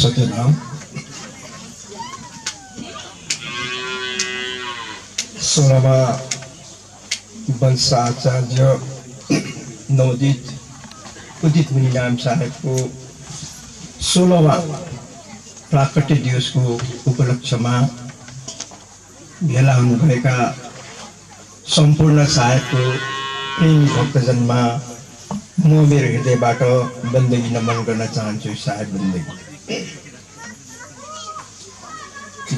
सत्यनाम सोलहवा वंशाचार्य नवोदित उदित मुनिराम साहेब को 16वां प्राकट्य दिवस को उपलक्ष्य में भेला हुनुभएका संपूर्ण साहेब को प्रेमी भक्तजन में म मेरो हृदयबाट बन्दगी नमन गर्न चाहन्छु। साहेब बन्दगी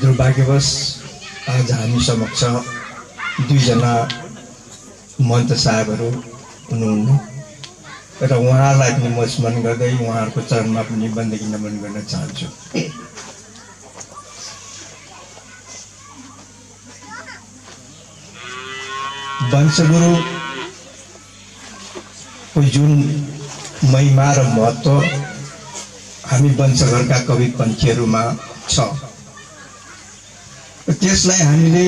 दुर्भाग्यवश आज हामी समक्ष दुईजना महन्त साहेबहरू हुनुहुन्न र उहाँलाई पनि म स्मरण गर्दै उहाँहरूको चरणमा पनि बन्दगी नमन गर्न चाहन्छु। वंशगुरु को जुन महिमा र महत्व हामी वंशघरका कवि पन्थीहरूमा छ, त्यसलाई हामीले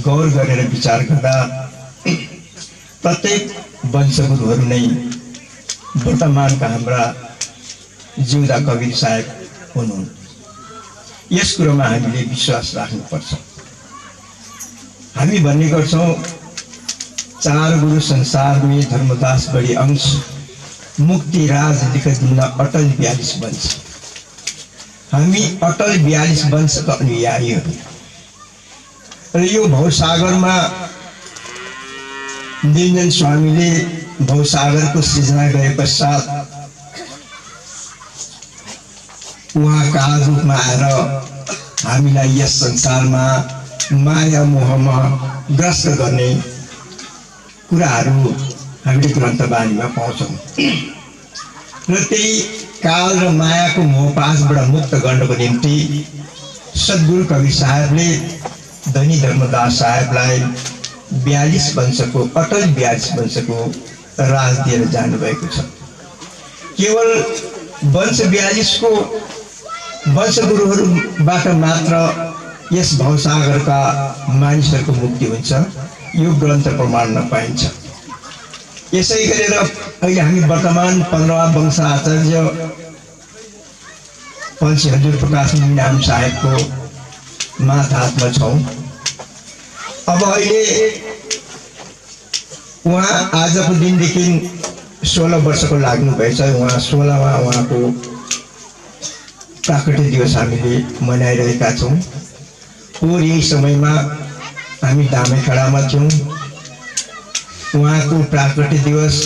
गौर गरेर विचार गर्दा प्रत्येक वंशगुरुहरू नै वर्तमानका हाम्रा जिउँदा कवि साहेब हुनुहुन्। यस कुरोमा हामीले विश्वास राख्नुपर्छ। हामी भन्ने गर्छौं, चार गुरु संसार में धर्मदास बड़ी अंश, मुक्ति राज लिख दिन अटल 42 वंश। हामी अटल 42 वंश का अनुयायी हो र यो भवसागर में निरञ्जन स्वामीले भवसागर को सृजना गरे पश्चात उहाँ काल रूपमा आएर हामीलाई यस संसारमा माया मोहमा ग्रस्त गर्ने कुराहरू हामीले ग्रन्थबानीमा पाउँछौँ र त्यही काल र मायाको मोहपाशबाट मुक्त गर्नको निम्ति सद्गुरु कवि साहेबले धनी धर्मदास साहेबलाई 42 वंशको अटल 42 वंशको राज दिएर जानुभएको छ। केवल वंश 42 को वंशगुरुहरूबाट मात्र यस भवसागरका मानिसहरूको मुक्ति हुन्छ, यो ग्रन्थ प्रमाणमा पाइन्छ। यसै गरेर अहिले हामी वर्तमान 15वां वंशाचार्य पल्सी हजुर प्रकाश मुनिराम साहेबको माथामा छौँ। अब अहिले उहाँ आजको दिनदेखि 16 वर्षको लाग्नु भएछ। उहाँ 16वां उहाँको प्राकट्य दिवस हामीले मनाइरहेका छौँ। और यही समयमा हामी दामेखडामा थियौँ। उहाँको प्राकट्य दिवस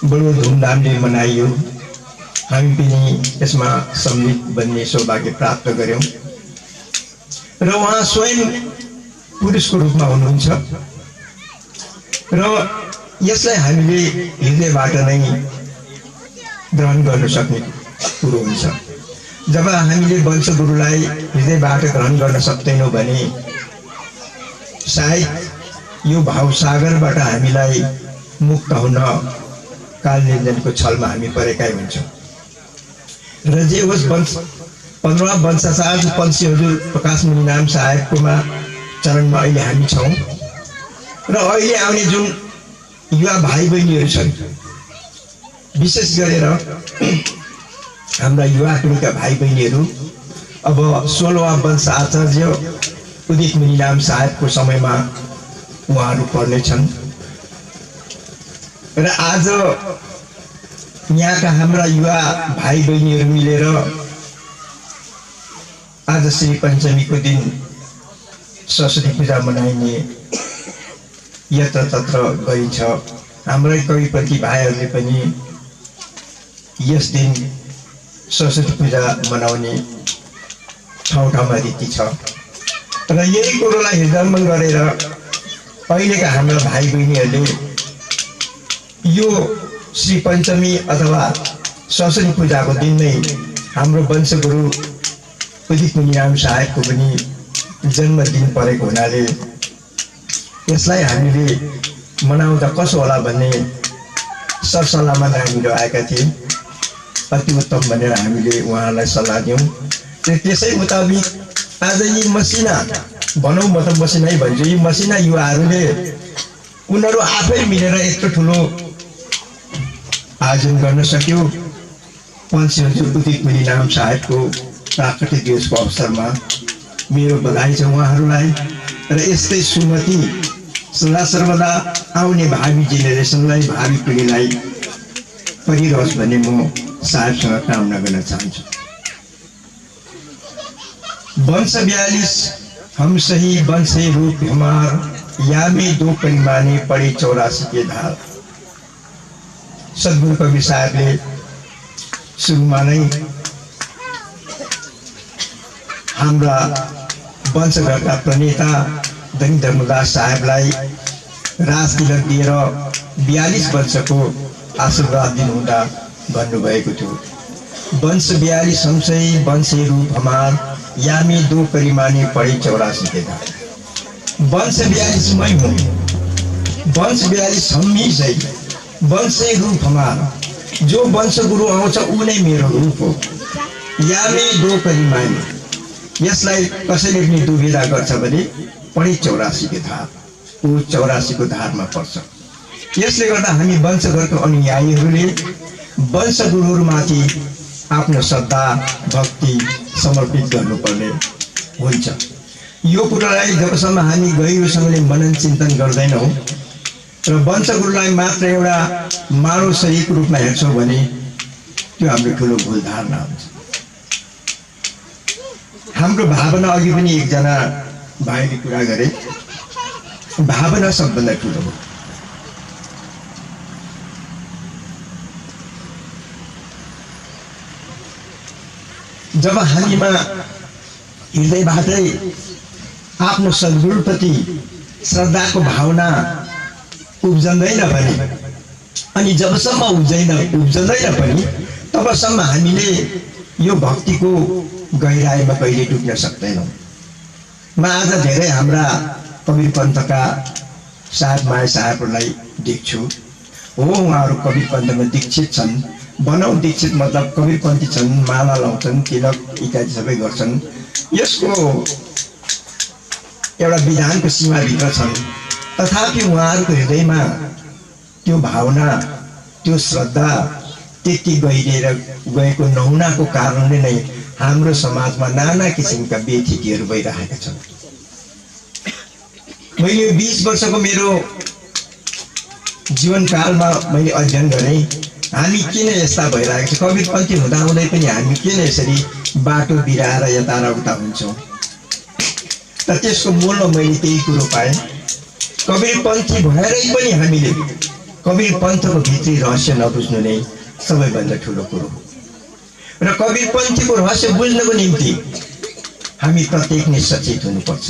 बडो धुमधामले मनाइयो। हामी पनि यसमा सम्मिलित बन्ने सौभाग्य प्राप्त गर्यौं र उहाँ स्वयं पुरुषको रूपमा हुनुहुन्छ र यसलाई हामीले हृदयबाट नै ग्रहण गर्न सक्ने कुरो हुन्छ। जब हामीले वंशगुरुलाई हृदयबाट ग्रहण गर्न सक्दैनौँ भने सायद यो भावसागरबाट हामीलाई मुक्त हुन काल निरञ्जनको छलमा हामी परेका हुन्छौँ। र जे होस् 15वां वंशाचार्य पल्सी हजुर प्रकाश मुनिराम साहेबकोमा चरणमा अहिले हामी छौँ र अहिले आउने जुन युवा भाइ बहिनीहरू छन्, विशेष गरेर हाम्रा युवा पिँढीका भाइ बहिनीहरू अब 16वां वंशाचार्य उदित मुनिराम साहेबको समयमा उहाँहरू पढ्नेछन् र आज यहाँका हाम्रा युवा भाइ बहिनीहरू मिलेर आज श्री पञ्चमीको दिन सरस्वती पूजा मनाइने यत्र तत्र गरिन्छ। हाम्रै कविपति भाइहरूले पनि यस दिन सरस्वती पूजा मनाउने ठाउँ ठाउँमा रीति छ र यही कुरोलाई हृदयङ्गम गरेर अहिलेका हाम्रा भाइ बहिनीहरूले यो श्री पञ्चमी अथवा सरस्वती पूजाको दिन नै हाम्रो वंशगुरु उदित मुनिराम साहेबको पनि जन्मदिन परेको हुनाले यसलाई हामीले मनाउँदा कसो होला भन्ने सरसल्लाहमा हामीहरू आएका थियौँ। अति उत्तम भनेर हामीले उहाँलाई सल्लाह दियौँ र त्यसै मुताबिक आज यी मसिना भनौँ, म त मसिनै भन्छु, यी मसिना युवाहरूले उनीहरू आफै मिलेर यत्रो ठुलो आयोजन गर्न सक्यो पञ्चहजु उदित मुनि नाम साहेबको प्राकट्य दिवसको अवसरमा मेरो बधाई छ उहाँहरूलाई। र यस्तै सुमति सदा सर्वदा आउने भावी जेनेरेसनलाई, भावी पिँढीलाई परिरहोस् भन्ने म साहेबसँग कामना गर्न चाहन्छु। वंश 42 हम सही वंशे रूप हमार, या में दो परिमाने पड़े 84 के धार। सद्गुरु कवि साहेबले सुरुमा नै हाम्रा वंशघरका प्रणेता धनी धर्मदास साहेबलाई राजतिलक दिएर 42 वर्षको आशीर्वाद दिनुहुँदा भन्नुभएको थियो, वंश 42 हमसे वंशे रूप हमार, या में दो परिमाने पड़े 84 के धार। वंश 42 मैं हूँ, वंश 42 हम ही सही, वंशे रूप हमार। जो वंश गुरु आउँछ ऊ नै मेरो रूप हो। या में दो परिमाने, यसलाई कसैले पनि दुविधा गर्छ भने पढे 84 के धार, ऊ 84 को धारमा पर्छ। यसले गर्दा हामी वंशघरको अनुयायीहरूले वंश गुरुहरूमाथि आफ्नो श्रद्धा भक्ति समर्पित गर्नुपर्ने हुन्छ। यो कुरालाई जबसम्म हामी गहिरोसँगले मनन चिन्तन गर्दैनौँ र वंशगुरुलाई मात्र एउटा मानव शरीरको रूपमा हेर्छौँ भने त्यो हाम्रो ठुलो भुल धारणा हुन्छ। हाम्रो भावना, अघि पनि एकजना भाइले कुरा गरे, भावना सबभन्दा ठुलो हो। जब हामीमा हृदयबाटै आफ्नो सद्गुरुप्रति श्रद्धाको भावना उब्जँदैन भने, अनि जबसम्म उब्जँदैन पनि तबसम्म हामीले यो भक्तिको गहिराइमा कहिले डुब्न सक्दैनौँ। म आज धेरै हाम्रा कबीर पन्थका साहेब माया साहेबहरूलाई देख्छु। हो, उहाँहरू कबीर पन्थमा दीक्षित छन्, भनौँ दीक्षित मतलब कबीरपन्थी छन्, माला लाउँछन्, तिलक इत्यादि सबै गर्छन्। यसको एउटा विधानको सीमाभित्र छन्, तथापि उहाँहरूको हृदयमा त्यो भावना, त्यो श्रद्धा त्यति गहिरिएर गएको नहुनाको कारणले नै हाम्रो समाजमा नाना किसिमका बेथितिहरू भइरहेका छन्। मैले 20 वर्षको मेरो जीवनकालमा मैले अध्ययन गरेँ, हामी किन यस्ता भइरहेको छ, कबीरपन्थी हुँदाहुँदै पनि हामी किन यसरी बाटो बिराएर यता र उता हुन्छौँ। त त्यसको मूलमा मैले त्यही कुरो पाएँ, कबीरपन्थी भएरै पनि हामीले कबीरपन्थको भित्री रहस्य नबुझ्नु नै सबैभन्दा ठुलो कुरो हो। र कबीरपन्थीको रहस्य बुझ्नको निम्ति हामी प्रत्येक नै सचेत हुनुपर्छ।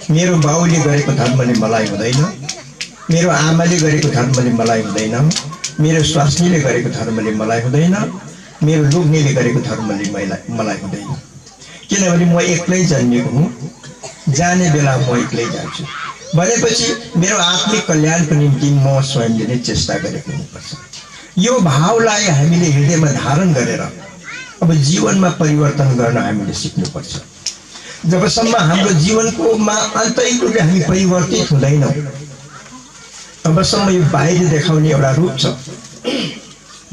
मेरो बाउले गरेको धर्मले मलाई हुँदैन, मेरो आमाले गरेको धर्मले मलाई हुँदैन, मेरो स्वास्नीले गरेको धर्मले मलाई हुँदैन, मेरो लोग्नेले गरेको धर्मले मलाई हुँदैन। किनभने म एक्लै जन्मेको हुँ, जाने बेला म एक्लै जान्छु भनेपछि मेरो आत्मिक कल्याणको निम्ति म स्वयंले नै चेष्टा गरेको हुनुपर्छ। यो भावलाई हामीले हृदयमा धारण गरेर अब जीवनमा परिवर्तन गर्न हामीले सिक्नुपर्छ। जबसम्म हाम्रो जीवनकोमा आन्तरिक रूपले हामी परिवर्तित हुँदैनौँ तबसम्म यो बाहिर देखाउने एउटा रूप छ,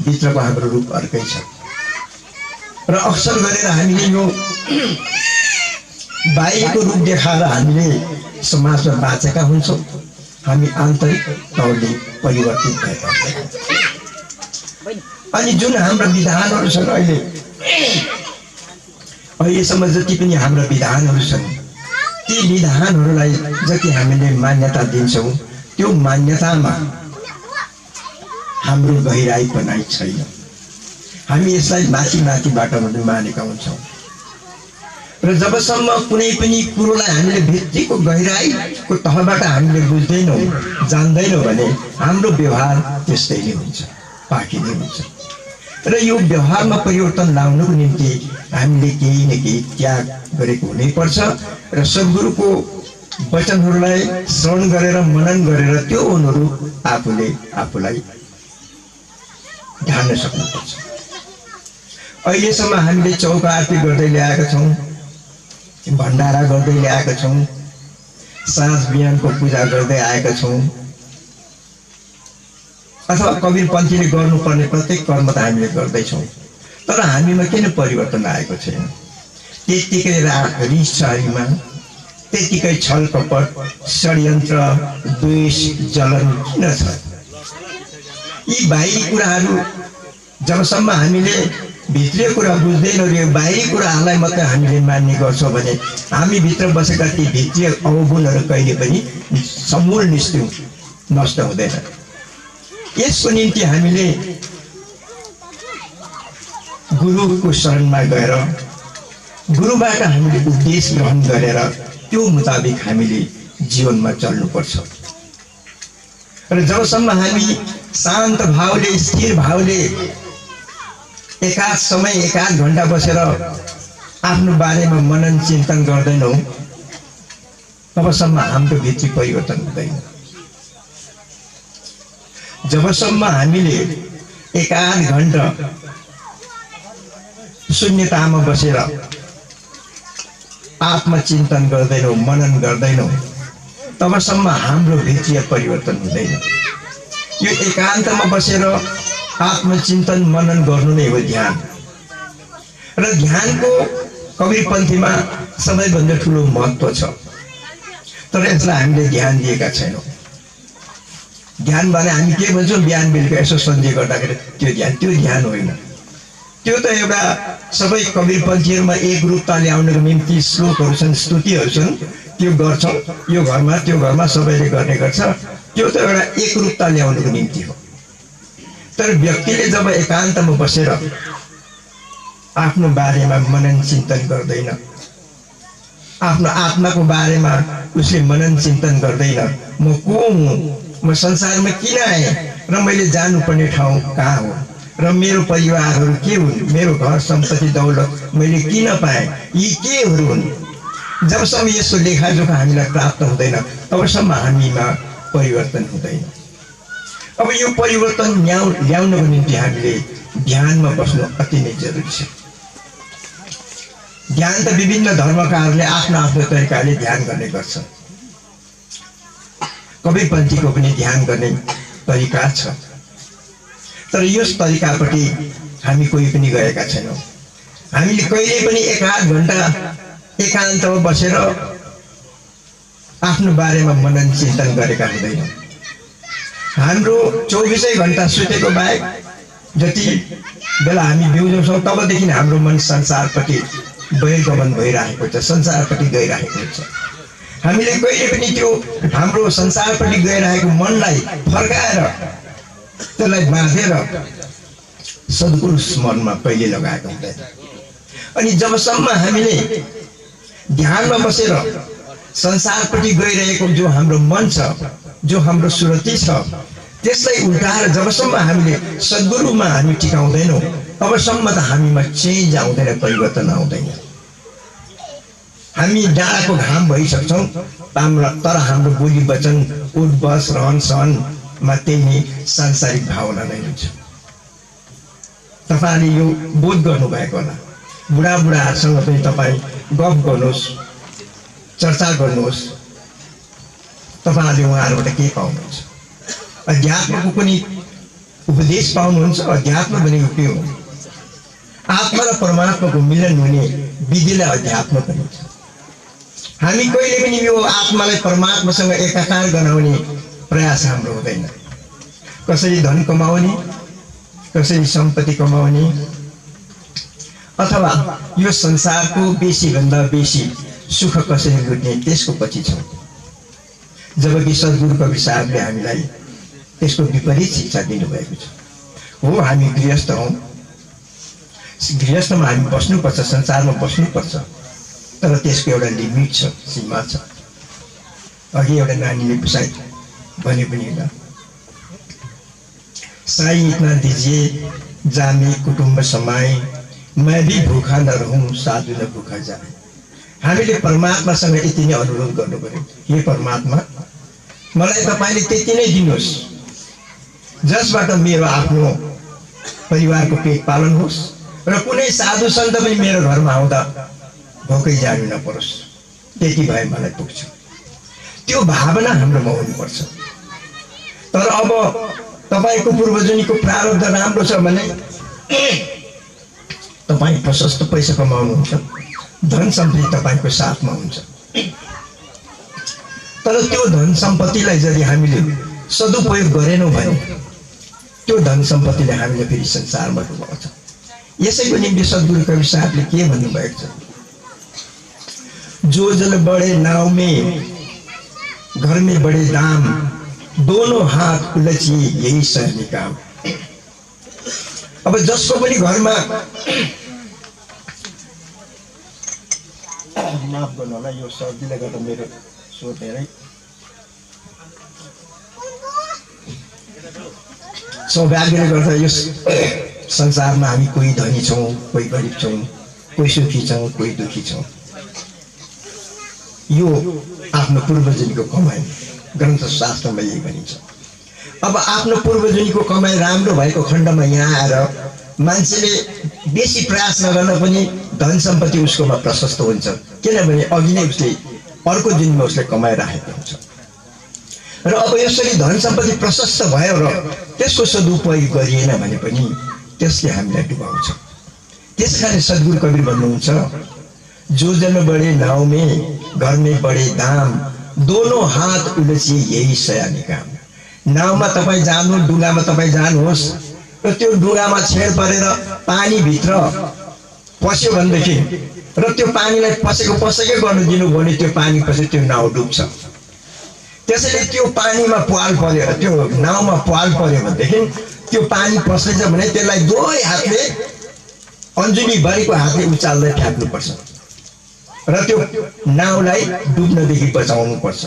भित्रको हाम्रो रूप अर्कै छ। र अक्सर गरेर हामीले यो बाहिरको रूप देखाएर हामीले समाजमा बाँचेका हुन्छौँ, हामी आन्तरिक तौरले परिवर्तित भएका हुन्छौँ। अनि जुन हाम्रा विधानहरू छन्, अहिलेसम्म जति पनि हाम्रा विधानहरू छन्, ती विधानहरूलाई जति हामीले मान्यता दिन्छौँ त्यो मान्यतामा हाम्रो गहिराई बनाइ छैन। हामी यसलाई माथि माथिबाट मानेका हुन्छौँ र जबसम्म कुनै पनि कुरोलाई हामीले भित्तिको गहिराईको तहबाट हामीले बुझ्दैनौँ, जान्दैनौँ भने हाम्रो व्यवहार त्यस्तै नै हुन्छ, बाँकी नै हुन्छ। र यो व्यवहारमा परिवर्तन ल्याउनको निम्ति हामीले केही न केही त्याग गरेको हुनैपर्छ र सद्गुरुको वचनहरूलाई श्रवण गरेर मनन गरेर त्यो अनुरूप आफूलाई ढाल्न सक्नुपर्छ। अहिलेसम्म हामीले चौका आरती गर्दै ल्याएका छौँ, भण्डारा गर्दै ल्याएका छौँ, साँझ बिहानको पूजा गर्दै आएका छौँ, अथवा कबीरपन्थीले गर्नुपर्ने प्रत्येक कर्म त हामीले गर्दैछौँ। तर हामीमा किन परिवर्तन आएको छैन? त्यतिकै राग रिस छ हामीमा, त्यतिकै छल कपट षड्यन्त्र द्वेष जलन किन छ? यी बाहिरी कुराहरू जबसम्म हामीले भित्री कुरा बुझ्दैनौँ, यो बाहिरी कुराहरूलाई मात्रै हामीले मान्ने गर्छौँ भने हामी भित्र बसेका ती भित्री अवगुणहरू कहिले पनि समूल नष्ट हुँदैन। यसको निम्ति हामीले गुरुको शरणमा गएर गुरुबाट हामीले उपदेश ग्रहण गरेर त्यो मुताबिक हामीले जीवनमा चल्नुपर्छ। र जबसम्म हामी शान्त भावले स्थिर भावले एकाध समय एकाध घण्टा बसेर आफ्नो बारेमा मनन चिन्तन गर्दैनौँ तबसम्म हाम्रो भित्री परिवर्तन हुँदैन। जबसम्म हामीले एकाध घण्टा शून्यतामा बसेर आत्मचिन्तन गर्दैनौँ मनन गर्दैनौँ तबसम्म हाम्रो भित्री परिवर्तन हुँदैन। यो एकान्तमा बसेर आत्मचिन्तन मनन गर्नु नै हो ध्यान। र ध्यानको कबीरपन्थीमा सबैभन्दा ठुलो महत्त्व छ, तर यसलाई हामीले ध्यान दिएका छैनौँ। ध्यान भने हामी के भन्छौँ? बिहान बेलुका यसो सन्धि गर्दाखेरि त्यो ध्यान होइन। त्यो त एउटा सबै कबीरपन्थीहरूमा एक रूपता ल्याउनको निम्ति श्लोकहरू छन्, स्तुतिहरू छन्, त्यो गर्छौँ। यो घरमा त्यो घरमा सबैले गर्ने गर्छ, त्यो त एउटा एक रूपता ल्याउनको निम्ति हो। तर व्यक्तिले जब एकान्तमा बसेर आफ्नो बारेमा मनन चिन्तन गर्दैन, आफ्नो आत्माको बारेमा उसले मनन चिन्तन गर्दैन, म को हुँ, म संसारमा किन आएँ र मैले जानुपर्ने ठाउँ कहाँ हो र मेरो परिवारहरू के हुन्, मेरो घर सम्पत्ति दौलत मैले किन पाएँ, यी केहरू हुन्। जबसम्म यसको लेखाजोखा हामीलाई प्राप्त हुँदैन तबसम्म हामीमा परिवर्तन हुँदैन। अब यो परिवर्तन ल्याउनको निम्ति हामीले ध्यानमा बस्नु अति नै जरुरी छ। ध्यान त विभिन्न धर्मकाहरूले आफ्नो आफ्नो तरिकाले ध्यान गर्ने गर्छ। कबीरपन्थीको पनि ध्यान गर्ने तरिका छ, तर यस तरिकापट्टि हामी कोही पनि गएका छैनौँ। हामीले कहिले पनि एकाध घण्टा एकान्तमा बसेर आफ्नो बारेमा मनन चिन्तन गरेका हुँदैनौँ। हाम्रो 24 घण्टा सुतेको बाहेक जति बेला हामी बिउजौँ तबदेखि हाम्रो मन संसारपट्टि बहिर्गमन भइरहेको छ, संसारपट्टि गइरहेको छ। हामीले कहिले पनि त्यो हाम्रो संसारपट्टि गइरहेको मनलाई फर्काएर त्यसलाई बाँधेर सद्गुरु स्मरणमा कहिले लगाएको हुँदैन। अनि जबसम्म हामीले ध्यानमा बसेर संसारपट्टि गइरहेको जो हाम्रो मन छ, जो हाम्रो सुरति छ, त्यसलाई उल्टाएर जबसम्म हामीले सद्गुरुमा हामी टिकाउँदैनौँ तबसम्म त हामीमा चेन्ज आउँदैन, परिवर्तन आउँदैन। हामी डाँडाको घाम भइसक्छौँ तर हाम्रो बोली वचन उठ बस रहन सहनमा त्यही नै सांसारिक भावना नै हुन्छ। तपाईँले यो बोध गर्नुभएको होला। बुढाबुढाहरूसँग पनि तपाईँ गफ गर्नुहोस्, चर्चा गर्नुहोस्, तपाईँले उहाँहरूबाट के पाउनुहुन्छ? अध्यात्मको पनि उपदेश पाउनुहुन्छ। अध्यात्म भनेको के हो? आत्मा र परमात्माको मिलन हुने विधिलाई अध्यात्म भनिन्छ। हामी कहिले पनि यो आत्मालाई परमात्मासँग एकाकार गराउने प्रयास हाम्रो हुँदैन। कसरी धन कमाउने, कसरी सम्पत्ति कमाउने, अथवा यो संसारको बेसीभन्दा बेसी सुख कसरी लुट्ने त्यसको पछि छौँ। जबकि सद्गुरु कबीर साहबले हामीलाई त्यसको विपरीत शिक्षा दिनुभएको छ। हो, हामी गृहस्थ हौँ, गृहस्थमा हामी बस्नुपर्छ, संसारमा बस्नुपर्छ, तर त्यसको एउटा लिमिट छ, सीमा छ। अघि एउटा नानीले सायद भने पनि होला, साईं इतना दीजिए जामे कुटुम्ब समाए, मैं भी भूखा न रहूं साधु न भूखा जाए। हामीले परमात्मासँग यति नै अनुरोध गर्नु पर्यो, हे परमात्मा मलाई तपाईँले त्यति नै दिनुहोस् जसबाट मेरो आफ्नो परिवारको पेट पालन होस् र कुनै साधु सन्त पनि मेरो घरमा आउँदा भोकै जानु नपरोस्, त्यति भए मलाई पुग्छ। त्यो भावना हाम्रोमा हुनुपर्छ। तर अब तपाईँको पूर्वजनीको प्रारब्ध राम्रो छ भने तपाईँ प्रशस्त पैसा कमाउनुहुन्छ, धन सम्पत्ति तपाईँको साथमा हुन्छ, तर त्यो धन सम्पत्तिलाई यदि हामीले सदुपयोग गरेनौँ भने त्यो धन सम्पत्तिले हामीले फेरि संसारमा डुबाउँछ। यसैको निम्ति सद्गुरु कवि साहबले के भन्नुभएको छ, जो जल बढे नाव में घर में बड़े दाम, दोनों हाथ उलझिए यही सहने काम। अब जसको पनि घरमा माफ गर्नु होला, यो सर्दीले गर्दा मेरो स्वर धेरै सौभाग्यले गर्दा यस संसारमा हामी कोही धनी छौँ, कोही गरिब छौँ, कोही सुखी छौँ, कोही दुखी छौँ। यो आफ्नो पूर्वजनको कमाई, ग्रन्थ शास्त्रमा यही भनिन्छ। अब आफ्नो पूर्वजनको कमाई राम्रो भएको खण्डमा यहाँ आएर मान्छेले बेसी प्रयास नगर्न पनि धन सम्पत्ति उसकोमा प्रशस्त हुन्छ, किनभने अघि नै उसले अर्को दिनमा उसले कमाइराखेको हुन्छ। र अब यसरी धन सम्पत्ति प्रशस्त भयो र त्यसको सदुपयोग गरिएन भने पनि त्यसले हामीलाई डुबाउँछ। त्यसकारण सद्गुरु कबीर भन्नुहुन्छ, जो जन बढे नाव में घर में बड़े दाम, दोनों हाथ उलझिए यही सयानी काम। नावमा तपाईँ जानु, डुङ्गामा तपाईँ जानुहोस् र त्यो डुङ्गामा छेड परेर पानीभित्र पस्यो भनेदेखि र त्यो पानीलाई पसेकै गर्नु दिनु भने त्यो पानी पछि त्यो नाउ डुब्छ। त्यसैले त्यो पानीमा पाल पर्यो, त्यो नाउमा पाल पर्यो भनेदेखि त्यो पानी पस्दैछ भने त्यसलाई दुवै हातले अन्जुली भरिको हातले उचाल्दै फ्याँक्नुपर्छ र त्यो नाउलाई डुब्नदेखि बचाउनुपर्छ।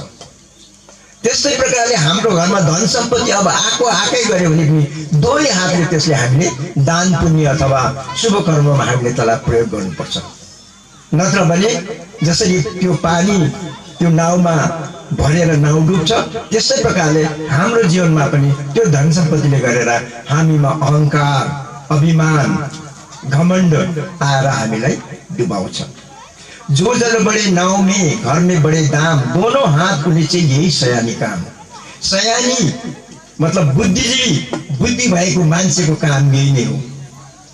त्यस्तै प्रकारले हाम्रो घरमा धन सम्पत्ति अब आएकै गऱ्यो भने पनि दुवै हातले त्यसले हामीले दान पुण्य अथवा शुभ कर्ममा हामीले त्यसलाई प्रयोग गर्नुपर्छ। नत्र भने जसरी त्यो पानी त्यो नाउमा भरेर नाउ डुब्छ, त्यस्तै प्रकारले हाम्रो जीवनमा पनि त्यो धन सम्पत्तिले गरेर हामीमा अहङ्कार, अभिमान, घमण्ड आएर हामीलाई डुबाउँछ। जो जल बड़े नाव में घर में बड़े दाम, दोनों हाथ उलझे यही सयानी काम। सयानी मतलब बुद्धिजीवी, बुद्धि भएको मान्छेको काम यही नै हो।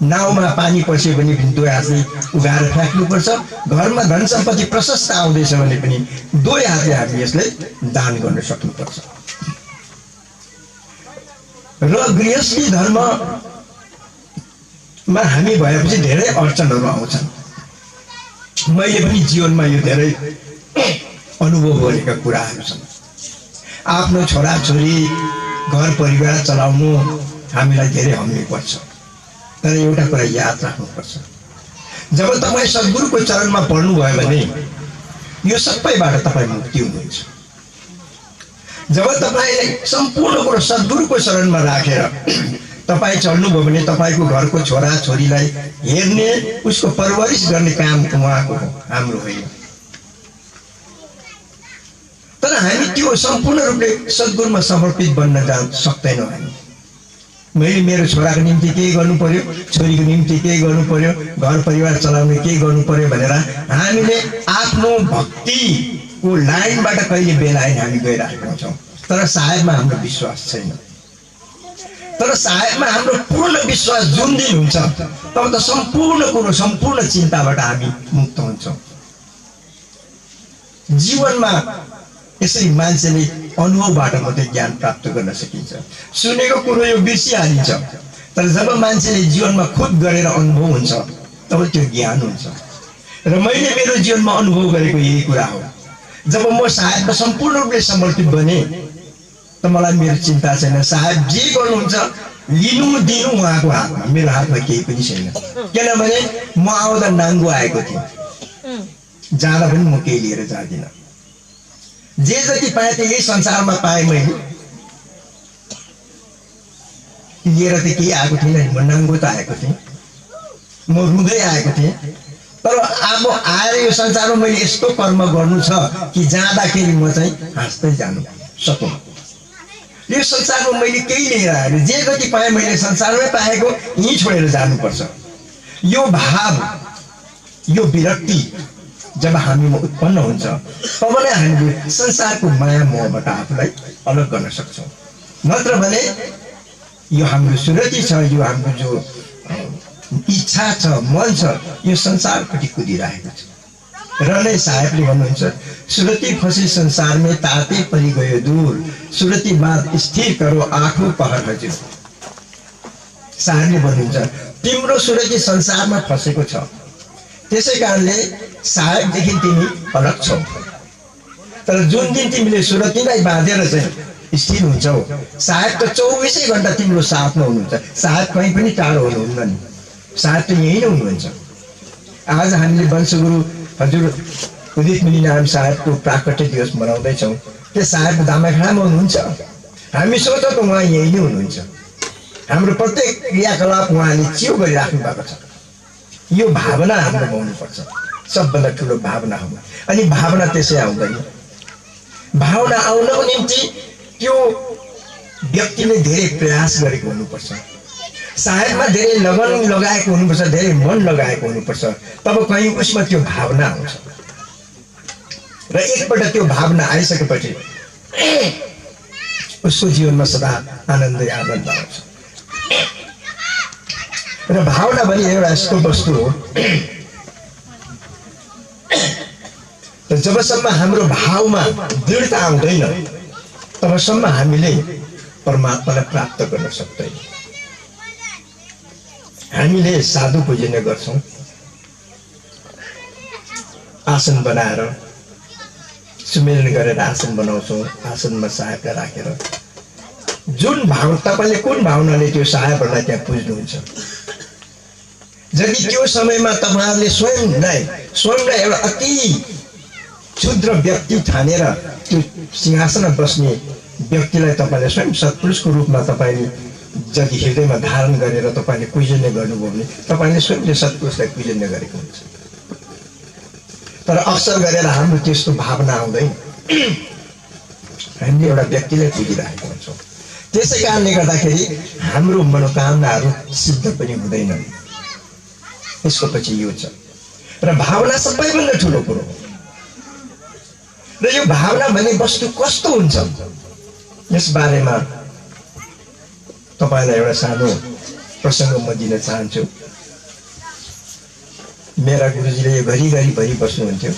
नाउमा पानी पस्यो भने दुवै हातले उगाएर फ्याँक्नुपर्छ। घरमा धन सम्पत्ति प्रशस्त आउँदैछ भने पनि दुवै हातले हामीले यसलाई दान गर्न सक्नुपर्छ। र गृहस्थी धर्ममा हामी भएपछि धेरै अडचनहरू आउँछन्। मैले पनि जीवनमा यो धेरै अनुभव गरेका कुराहरू छन्। आफ्नो छोराछोरी घर परिवार चलाउनु हामीलाई धेरै हम्मी पर्छ, तर एउटा कुरा याद राख्नुपर्छ, जब तपाईँ सद्गुरुको चरणमा पर्नुभयो भने यो सबैबाट तपाईँ मुक्ति हुनुहुन्छ। जब तपाईँले सम्पूर्ण कुरो सद्गुरुको चरणमा राखेर तपाईँ चल्नुभयो भने तपाईँको घरको छोराछोरीलाई हेर्ने, उसको परवरिश गर्ने काम उहाँको हो, हाम्रो होइन। तर हामी त्यो सम्पूर्ण रूपले सद्गुरुमा समर्पित बन्न सक्दैनौँ। हामी मैले मेरो छोराको निम्ति के गर्नु पर्यो, छोरीको निम्ति के गर्नु पर्यो, घर परिवार चलाउने के गर्नु पर्यो भनेर हामीले आफ्नो भक्तिको लाइनबाट कहिले बेलायन हामी गइरहेका छौँ। तर सायदमा हाम्रो विश्वास छैन। तर सायदमा हाम्रो पूर्ण विश्वास जुन दिन हुन्छ तब त सम्पूर्ण कुरो, सम्पूर्ण चिन्ताबाट हामी मुक्त हुन्छौँ। जीवनमा यसरी मान्छेले अनुभवबाट मात्रै ज्ञान प्राप्त गर्न सकिन्छ। सुनेको कुरो यो बिर्सिहालिन्छ, तर जब मान्छेले जीवनमा खुद गरेर अनुभव हुन्छ तब त्यो ज्ञान हुन्छ। र मैले मेरो जीवनमा अनुभव गरेको यही कुरा हो। जब म सायदमा सम्पूर्ण रूपले समर्पित बने त मलाई मेरो चिन्ता छैन। साहेब जे गर्नुहुन्छ लिनु दिनु उहाँको हातमा, मेरो हातमा केही पनि छैन। किनभने म आउँदा नाङ्गो आएको थिएँ, जाँदा पनि म केही लिएर जाँदिनँ। जे जति पाएँ त्यही संसारमा पाएँ, मैले लिएर त केही आएको थिएन। म नाङ्गो त आएको थिएँ, म रुँदै आएको थिएँ। तर अब आएर यो संसारमा मैले यस्तो कर्म गर्नु छ कि जाँदाखेरि म चाहिँ हाँस्दै जानु सकूँ। यो संसारमा मैले केही लिएर आएँ, जे जति पाएँ मैले संसारमै पाएको यहीँ छोडेर जानुपर्छ। यो भाव, यो विरक्ति जब हामीमा उत्पन्न हुन्छ तब नै हामीले संसारको माया मोहबाट आफूलाई अलग गर्न सक्छौँ। नत्र भने यो हाम्रो सुरती छ, यो हाम्रो जो इच्छा छ, मन छ, यो संसारपट्टि कुदिरहेको छ। र नै साहेबले भन्नुहुन्छ, सुरती फसी संसार में ताते परि गयो दूर, सुरती बात स्थिर करो आँखों पहर हजुर। साहेबले भन्नुहुन्छ तिम्रो सुरती संसारमा फसेको छ, त्यसै कारणले साहेबदेखि तिमी अलग छौ। तर जुन दिन तिमीले सुरतीलाई बाँधेर चाहिँ स्थिर हुन्छौ, साहेब त 24 घण्टा तिम्रो साथमा हुनुहुन्छ। साहेब कहीँ पनि टाढो हुनुहुन्न नि, साहेब त यही नै हुनुहुन्छ। आज हामीले वंशगुरु हजुर उदित मुनि नारायण साहेबको प्राकट्य दिवस मनाउँदैछौँ। त्यो साहेब दामाखाडामा हुनुहुन्छ, हामी सोचौँ त उहाँ यही नै हुनुहुन्छ। हाम्रो प्रत्येक क्रियाकलाप उहाँले चियो गरिराख्नु भएको छ। यो भावना हाम्रो हुनुपर्छ, सबभन्दा ठुलो भावना हो। अनि भावना त्यसै आउँदैन। भावना आउनको निम्ति त्यो व्यक्तिले धेरै प्रयास गरेको हुनुपर्छ, साहेबमा धेरै लगन लगाएको हुनुपर्छ, धेरै मन लगाएको हुनुपर्छ, तब कहीँ उसमा त्यो भावना आउँछ। र एकपल्ट त्यो भावना आइसकेपछि उसको जीवनमा सदा आनन्दै आनन्द आउँछ। र भावना पनि एउटा यस्तो वस्तु हो, जबसम्म हाम्रो भावमा दृढता आउँदैन तबसम्म हामीले परमात्मालाई प्राप्त गर्न सक्दैन। हामीले साधु पूजन गर्छौं, आसन बनाएर सुमिरन गरेर आसन बनाउँछौं, आसनमा साहेबलाई राखेर। जुन भाव तपाईले कुन भावनाले त्यो साहेबहरूलाई त्यहाँ पुज्नुहुन्छ, यदि त्यो समयमा तपाईहरुले स्वयंलाई एउटा अति क्षुद्र व्यक्ति ठानेर त्यो सिंहासनमा बस्ने व्यक्तिलाई तपाईले स्वयं सत्पुरुषको रूपमा तपाईले यदि हृदयमा धारण गरेर तपाईले पूजन गर्नुभयो भने तपाईले स्वयंले सत्पुरुषलाई पूजन गरेको हुन्छ। तर अक्सर गरेर हाम्रो त्यस्तो भावना आउँदैन, हामीले एउटा व्यक्तिलाई पुजिरहेका हुन्छौँ। त्यसै कारणले गर्दाखेरि हाम्रो मनोकामनाहरू सिद्ध पनि हुँदैनन्। यसको पछि यो छ। र भावना सबैभन्दा ठुलो कुरो हो। र यो भावना भन्ने वस्तु कस्तो हुन्छ, यस बारेमा तपाईलाई एउटा सानो प्रसङ्ग म दिन चाहन्छु। मेरा गुरुजीले यो घरिघरि भरि बस्नुहुन्थ्यो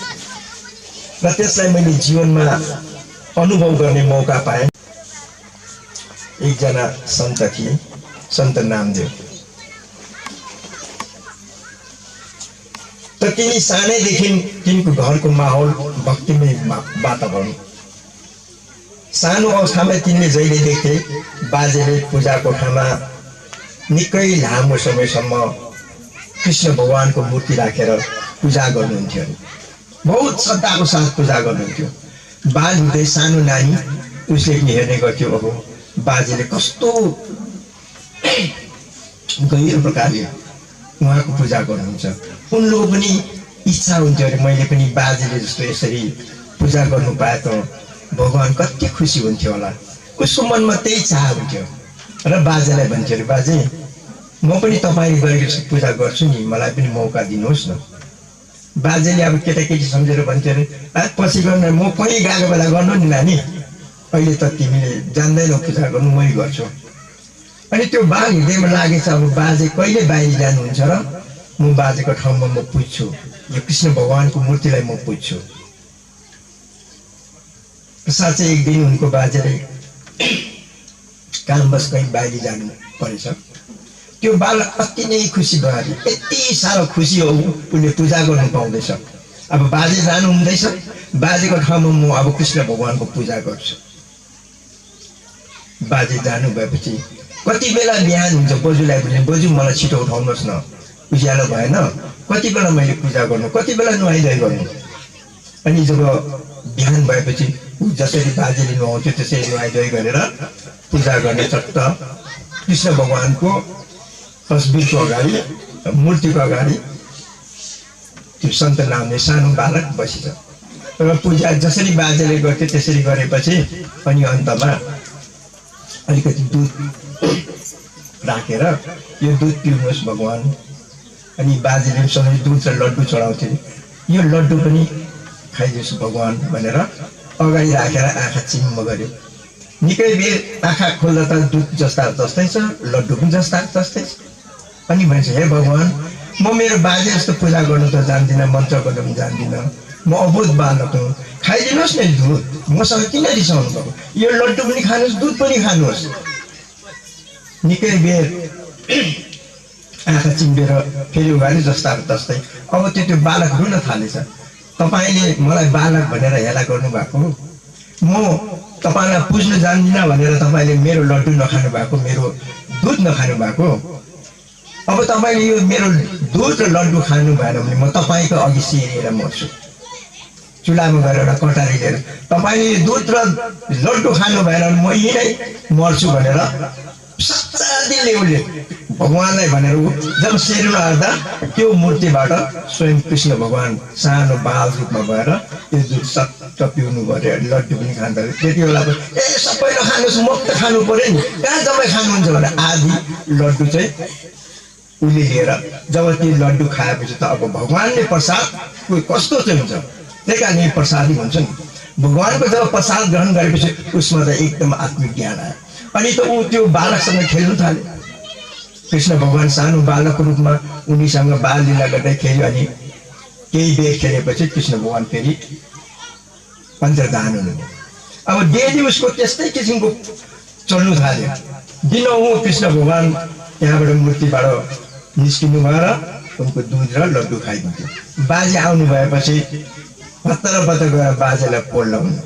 र त्यसलाई मैले जीवनमा अनुभव गर्ने मौका पाएँ। एकजना सन्त थिए, सन्त नामदेव। त तिनी सानैदेखि तिनको घरको माहौल भक्तिमय वातावरण। सानो अवस्थामा तिनले जहिले देखे बाजेले पूजा कोठामा निकै लामो समयसम्म कृष्ण भगवानको मूर्ति राखेर पूजा गर्नुहुन्थ्यो। बहुत श्रद्धाको साथ पूजा गर्नुहुन्थ्यो। बाल हुँदै सानो नानी उसले पनि हेर्ने गर्थ्यो, अब बाजेले कस्तो गहिरो प्रकारले उहाँको पूजा गर्नुहुन्छ। उनको पनि इच्छा हुन्थ्यो अरे मैले पनि बाजेले जस्तो यसरी पूजा गर्नु पाए त भगवान कति खुसी हुन्थ्यो होला। उसको मनमा त्यही चाह हुन्थ्यो र बाजेलाई भन्थ्यो अरे बाजे म पनि तपाईले गरेको पूजा गर्छु नि, मलाई पनि मौका दिनुहोस् न। बाजेले अब केटाकेटी सम्झेर भन्थ्यो अरे पछि गर्न, म कहीँ गएको बेला गर्नु नि नानी, अहिले त तिमीले जान्दैनौ पूजा गर्नु, मै गर्छु। अनि त्यो बाल हृदयमा लागेछ, अब बाजे कहिले बाहिर जानुहुन्छ र म बाजेको ठाउँमा म पुज्छु, यो कृष्ण भगवानको मूर्तिलाई म पुज्छु। साँच्चै एक दिन उनको बाजेले कामबस कहीँ बाहिर जानु परेछ। त्यो बाल अति नै खुसी भयो, यति साह्रो खुसी हो उसले पूजा गर्नु पाउँदैछ। अब बाजे जानु हुँदैछ, बाजेको ठाउँमा म अब कृष्ण भगवानको पूजा गर्छु। बाजे जानु भएपछि कति बेला बिहान हुन्छ, बोजूलाई भने बोजू मलाई छिटो उठाउनुहोस् न, उज्यालो भएन, कति बेला मैले पूजा गर्नु, कति बेला नुहाइधुवाइ गर्नु। अनि जब बिहान भएपछि जसरी बाजेले नुहाउँथ्यो त्यसरी नुहाइधुवाइ गरेर पूजा गर्ने चट्ट कृष्ण भगवानको तस्बिरको अगाडि, मूर्तिको अगाडि त्यो सन्त नामले सानो बालक बसिन्छ। र पूजा जसरी बाजेले गर्थ्यो त्यसरी गरेपछि अनि अन्तमा अलिकति दुध राखेर यो दुध पिउनुहोस् भगवान। अनि बाजेले सधैँ दुध र लड्डु चढाउँथे, यो लड्डु पनि खाइदियोस् भगवान भनेर अगाडि राखेर आँखा चिम्म गर्यो। निकै बेर आँखा खोल्दा त दुध जस्ता जस्तै छ, लड्डु पनि जस्ता जस्तै छ। अनि भन्छ हे भगवान् म मेरो बाजे जस्तो पूजा गर्नु त जान्दिनँ, मन्त्र गर्नु पनि जान्दिनँ, म अबोध बालक हुँ, खाइदिनुहोस् न दुध, मसँग किन रिसाउनु भएको, यो लड्डु पनि खानुहोस्, दुध पनि खानुहोस्। निकै बेर आँखा चिम्बेर फेरि उहाँले जस्ता जस्तै अब त्यो बालक रुन थालेछ। तपाईँले मलाई बालक भनेर हेला गर्नुभएको, म तपाईँलाई पुज्न जान्दिनँ भनेर तपाईँले मेरो लड्डु नखानु भएको, मेरो दुध नखानु भएको। अब तपाईँले यो मेरो दुध र लड्डु खानु भएन भने म तपाईँको अघि सिरेर मर्छु, चुल्हामा गएर एउटा कटारी लिएर तपाईँले यो दुध र लड्डु खानु भएन भने म यहीँ मर्छु भनेर सच्चा दिलले उसले भगवान्लाई भनेर जब सेरुन आउँदा त्यो मूर्तिबाट स्वयं कृष्ण भगवान् सानो बाल रूपमा भएर त्यो दुध सट्ट पिउनु पर्यो, लड्डु पनि खाँदा त्यति बेला ए सबै नखानुहोस्, म त खानु पर्यो नि, कहाँ तपाईँ खानुहुन्छ भने आधी लड्डु चाहिँ उसले लिएर जब त्यो लड्डु खाएपछि त अब भगवान्ले प्रसाद कस्तो चाहिँ हुन्छ, त्यही कारण यो प्रसादी भन्छ नि। भगवान्को जब प्रसाद ग्रहण गरेपछि उसमा त एकदम आत्मिक ज्ञान आयो। अनि त ऊ त्यो बालकसँग खेल्नु थाल्यो। कृष्ण भगवान् सानो बालकको रूपमा उनीसँग बाल लीला गर्दै खेल्यो। अनि केही बेर खेलेपछि कृष्ण भगवान् फेरि अन्तर्धान हुनुभयो। अब डेली उसको त्यस्तै किसिमको चल्नु थाल्यो। दिनहुँ कृष्ण भगवान् त्यहाँबाट मूर्तिबाट निस्किनु भएर उनको दुध र लड्डु खाइदिन्थ्यो। बाजे आउनु भएपछि पत्तर गएर बाजेलाई पोल लगाउनु,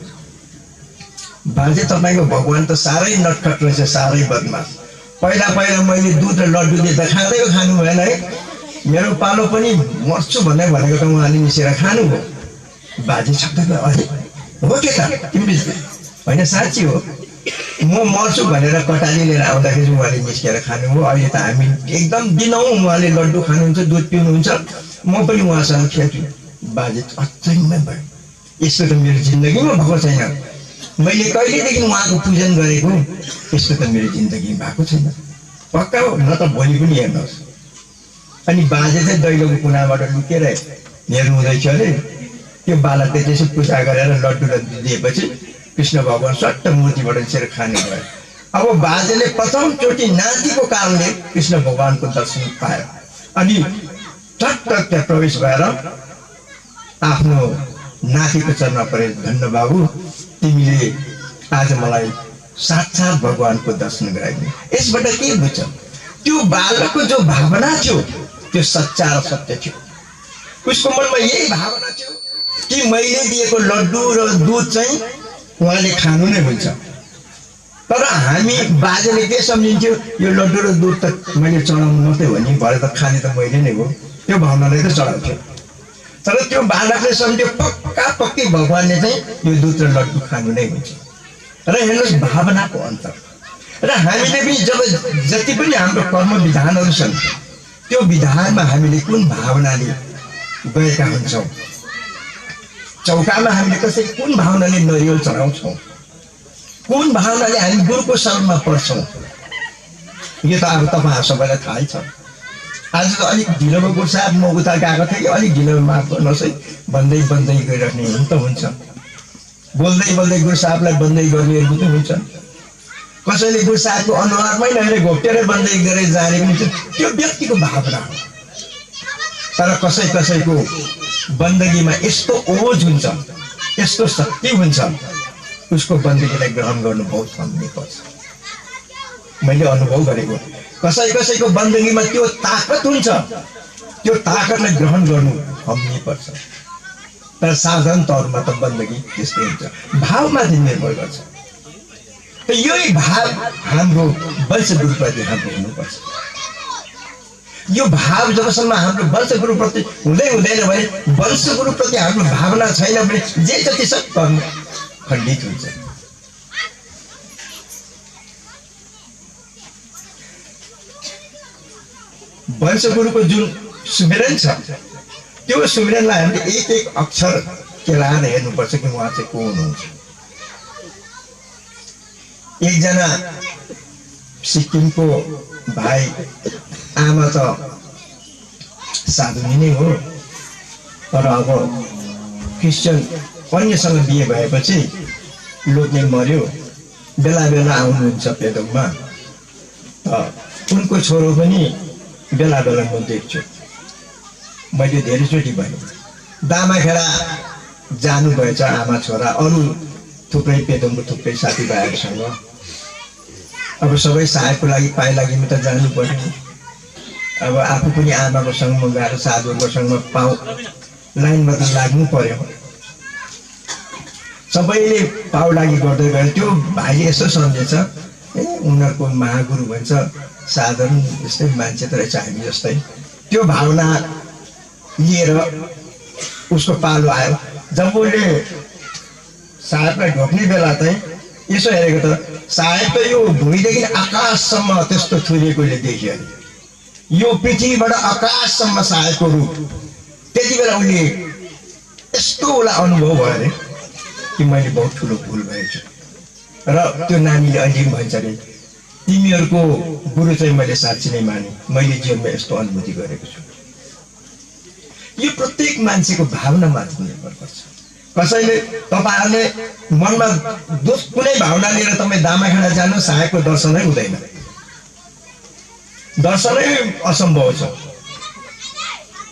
बाजे तपाईँको भगवान् त साह्रै नटखट रहेछ, साह्रै बदमास, पहिला मैले दुध र लड्डु दिँदा खाँदैको खानु भएन है, मेरो पालो पनि मर्छु भनेको त उहाँले मिसेर खानुभयो। बाजे छक्क अरे हो के त तिमी होइन, साँच्ची हो, म मर्छु भनेर कटाली लिएर आउँदाखेरि उहाँले निस्केर खानुभयो। अहिले त हामी एकदम दिनहुँ उहाँले लड्डु खानुहुन्छ, दुध पिउनुहुन्छ, म पनि उहाँसँग खेल्छु। बाजे अचम्मै भयो, यस्तो त मेरो जिन्दगीमा भएको छैन, मैले कहिलेदेखि उहाँको पूजन गरेको, यस्तो त मेरो जिन्दगी भएको छैन, पक्का हो न त भोलि पनि हेर्नुहोस्। अनि बाजे चाहिँ दैलोको कुनाबाट लुकेर हेर्नु हुँदैछ अरे, त्यो बालकले त्यसो पूजा गरेर लड्डु दिएपछि कृष्ण भगवान् सट्ट मूर्तिबाट निस्केर खाने भयो। अब बाजेले प्रथमचोटि नातिको कारणले कृष्ण भगवान्को दर्शन पायो। अनि टक्क त्यहाँ प्रवेश भएर आफ्नो नातिको चरणमा परे, धन्य बाबु तिमीले आज मलाई साक्षात भगवान्को दर्शन गराइदियो। यसबाट के बुझ्छ, त्यो बालकको जो भावना थियो त्यो सच्चा र सत्य थियो। उसको मनमा यही भावना थियो कि मैले दिएको लड्डु र दुध चाहिँ उहाँले खानु नै हुन्छ। तर हामी बाजेले के सम्झिन्थ्यो, यो लड्डु र दुध त मैले चढाउनु मात्रै हो नि, भरे त खाने त मैले नै हो, त्यो भावनाले त चढाउँथ्यो। तर त्यो बालकले सम्झ्यो पक्का पक्की भगवान्ले चाहिँ यो दुध र लड्डु खानु नै हुन्छ। र हेर्नुहोस् भावनाको अन्तर। र हामीले पनि जति पनि हाम्रो कर्म विधानहरू छन् त्यो विधानमा हामीले कुन भावनाले गएका हुन्छौँ, चौकामा हामीले कसरी कुन भावनाले नरिवल चढाउँछौँ, कुन भावनाले हामी गुरुको शरणमा पर्छौँ, यो त अब तपाईँहरू सबैलाई थाहै छ। आज त अलिक ढिलोमा गुरु साहब म उता गएको थिएँ कि अलिक ढिलो माफ गर्नुहोस् है भन्दै गइराख्ने हुन त हुन्छ, बोल्दै गुरु साहबलाई बन्दै गर्नेहरू त हुन्छ। कसैले गुरु साहबको अनुहारमै नहेरे घोप्टेर बन्दै गरेर जाने पनि हुन्छ, त्यो व्यक्तिको भावना हो। तर कसैको बन्दगीमा यस्तो ओज हुन्छ, यस्तो शक्ति हुन्छ, उसको बन्दगीलाई ग्रहण गर्नु बहुत कम्ती पर्छ। मैले अनुभव गरेको, कसैको बन्दगीमा त्यो ताकत हुन्छ, त्यो ताकतलाई ग्रहण गर्नु कम्ती पर्छ। तर साधारण तौरमा त बन्दगी त्यस्तै हुन्छ, भावमाथि निर्भर गर्छ। त यही भाव हाम्रो वंश गुरुप्रति हाम्रो हुनुपर्छ। यो भाव जबसम्म हाम्रो वंश गुरुप्रति हुँदैन भने, वंश गुरुप्रति हाम्रो भावना छैन भने जे जति सब कर्म खण्डित हुन्छ। वंश गुरुको जुन सुमिरन छ त्यो सुमिरनलाई हामीले एक अक्षर केलाएर हेर्नुपर्छ कि उहाँ चाहिँ को हुनुहुन्छ। एकजना सिक्किमको भाइ, आमा त साधुनी नै हो, तर अब क्रिस्चियन अन्यसँग बिहे भएपछि लोग्ने मर्यो, बेला आउनुहुन्छ पेदोङमा। उनको छोरो पनि बेला बेला म देख्छु। मैले धेरैचोटि भने दामाखेडा जानुभएछ आमा छोरा अरू थुप्रै पेदोङको थुप्रै साथीभाइहरूसँग। अब सबै सहायकको लागि पाइ लागि त जानु पर्यो। अब आफू पनि आमाको सँगमा गएर साधुको सँगमा लाइनमा त लाग्नु पर्यो। सबैले पाउ लागि गर्दै गयो। त्यो भाइले यसो सम्झेछ, उनीहरूको महागुरु भन्छ साधारण यस्तै मान्छे त रहेछ हामी जस्तै। त्यो भावना लिएर उसको पालो आयो। जब उसले साहेबलाई ढोक्ने बेला चाहिँ यसो हेरेको त साहेब त यो भुइँदेखि आकाशसम्म त्यस्तो थुरिएकोले देख्यो अरे। यो पृथ्वीबाट आकाशसम्म साहेबको रूप। त्यति बेला उसले यस्तो उसलाई अनुभव भयो अरे कि मैले बहुत ठुलो भुल भएछु। र त्यो नानीले अहिले पनि भन्छ अरे तिमीहरूको गुरु चाहिँ मैले साँच्ची नै माने, मैले जीवनमा यस्तो अनुभूति गरेको छु। यो प्रत्येक मान्छेको भावना माथि निर्भर गर्छ। कसैले तपाईँहरूले मनमा कुनै भावना लिएर तपाईँ दामाखेडा जानु साहेबको दर्शनै हुँदैन, दर्शनै असम्भव छ।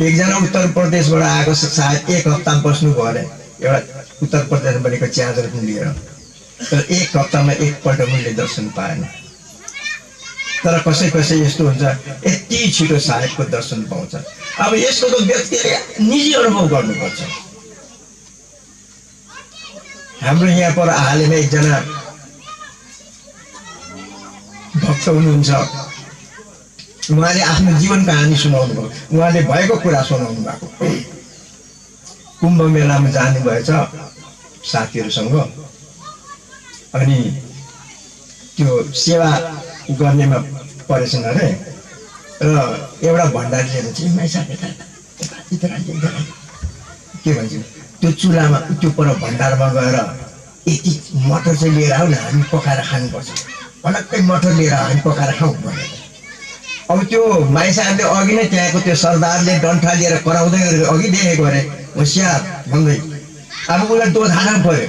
एकजना उत्तर प्रदेशबाट आएको साहेब 1 हप्ता बस्नुभयो अरे एउटा उत्तर प्रदेश बनेको च्यादर पनि लिएर। तर 1 हप्तामा एकपल्ट मैले दर्शन पाएन। तर कसै कसै यस्तो हुन्छ यति छिटो साहेबको दर्शन पाउँछ। अब यसको त व्यक्तिले निजी अनुभव गर्नुपर्छ। हाम्रो यहाँ पर हालैमा एकजना भक्त हुनुहुन्छ, उहाँले आफ्नो जीवन कहानी सुनाउनु भयो। उहाँले भएको कुरा सुनाउनु भएको। कुम्भ मेलामा जानुभएछ साथीहरूसँग, अनि त्यो सेवा गर्नेमा परेछन् अरे। र एउटा भण्डारीले के भन्छ त्यो चुल्हामा त्यो पर भण्डारमा गएर यति मटर चाहिँ लिएर आऊ न, हामी पकाएर खानुपर्छ, अलग्गै मटर लिएर हामी पकाएर खाउँ भनेर। अब त्यो माई साहबले अघि नै त्यहाँको त्यो सरदारले डन्ठा लिएर कराउँदै गरेको अघि देखेको अरे होसियार भन्दै। अब उसलाई दोधार्नु पर्यो।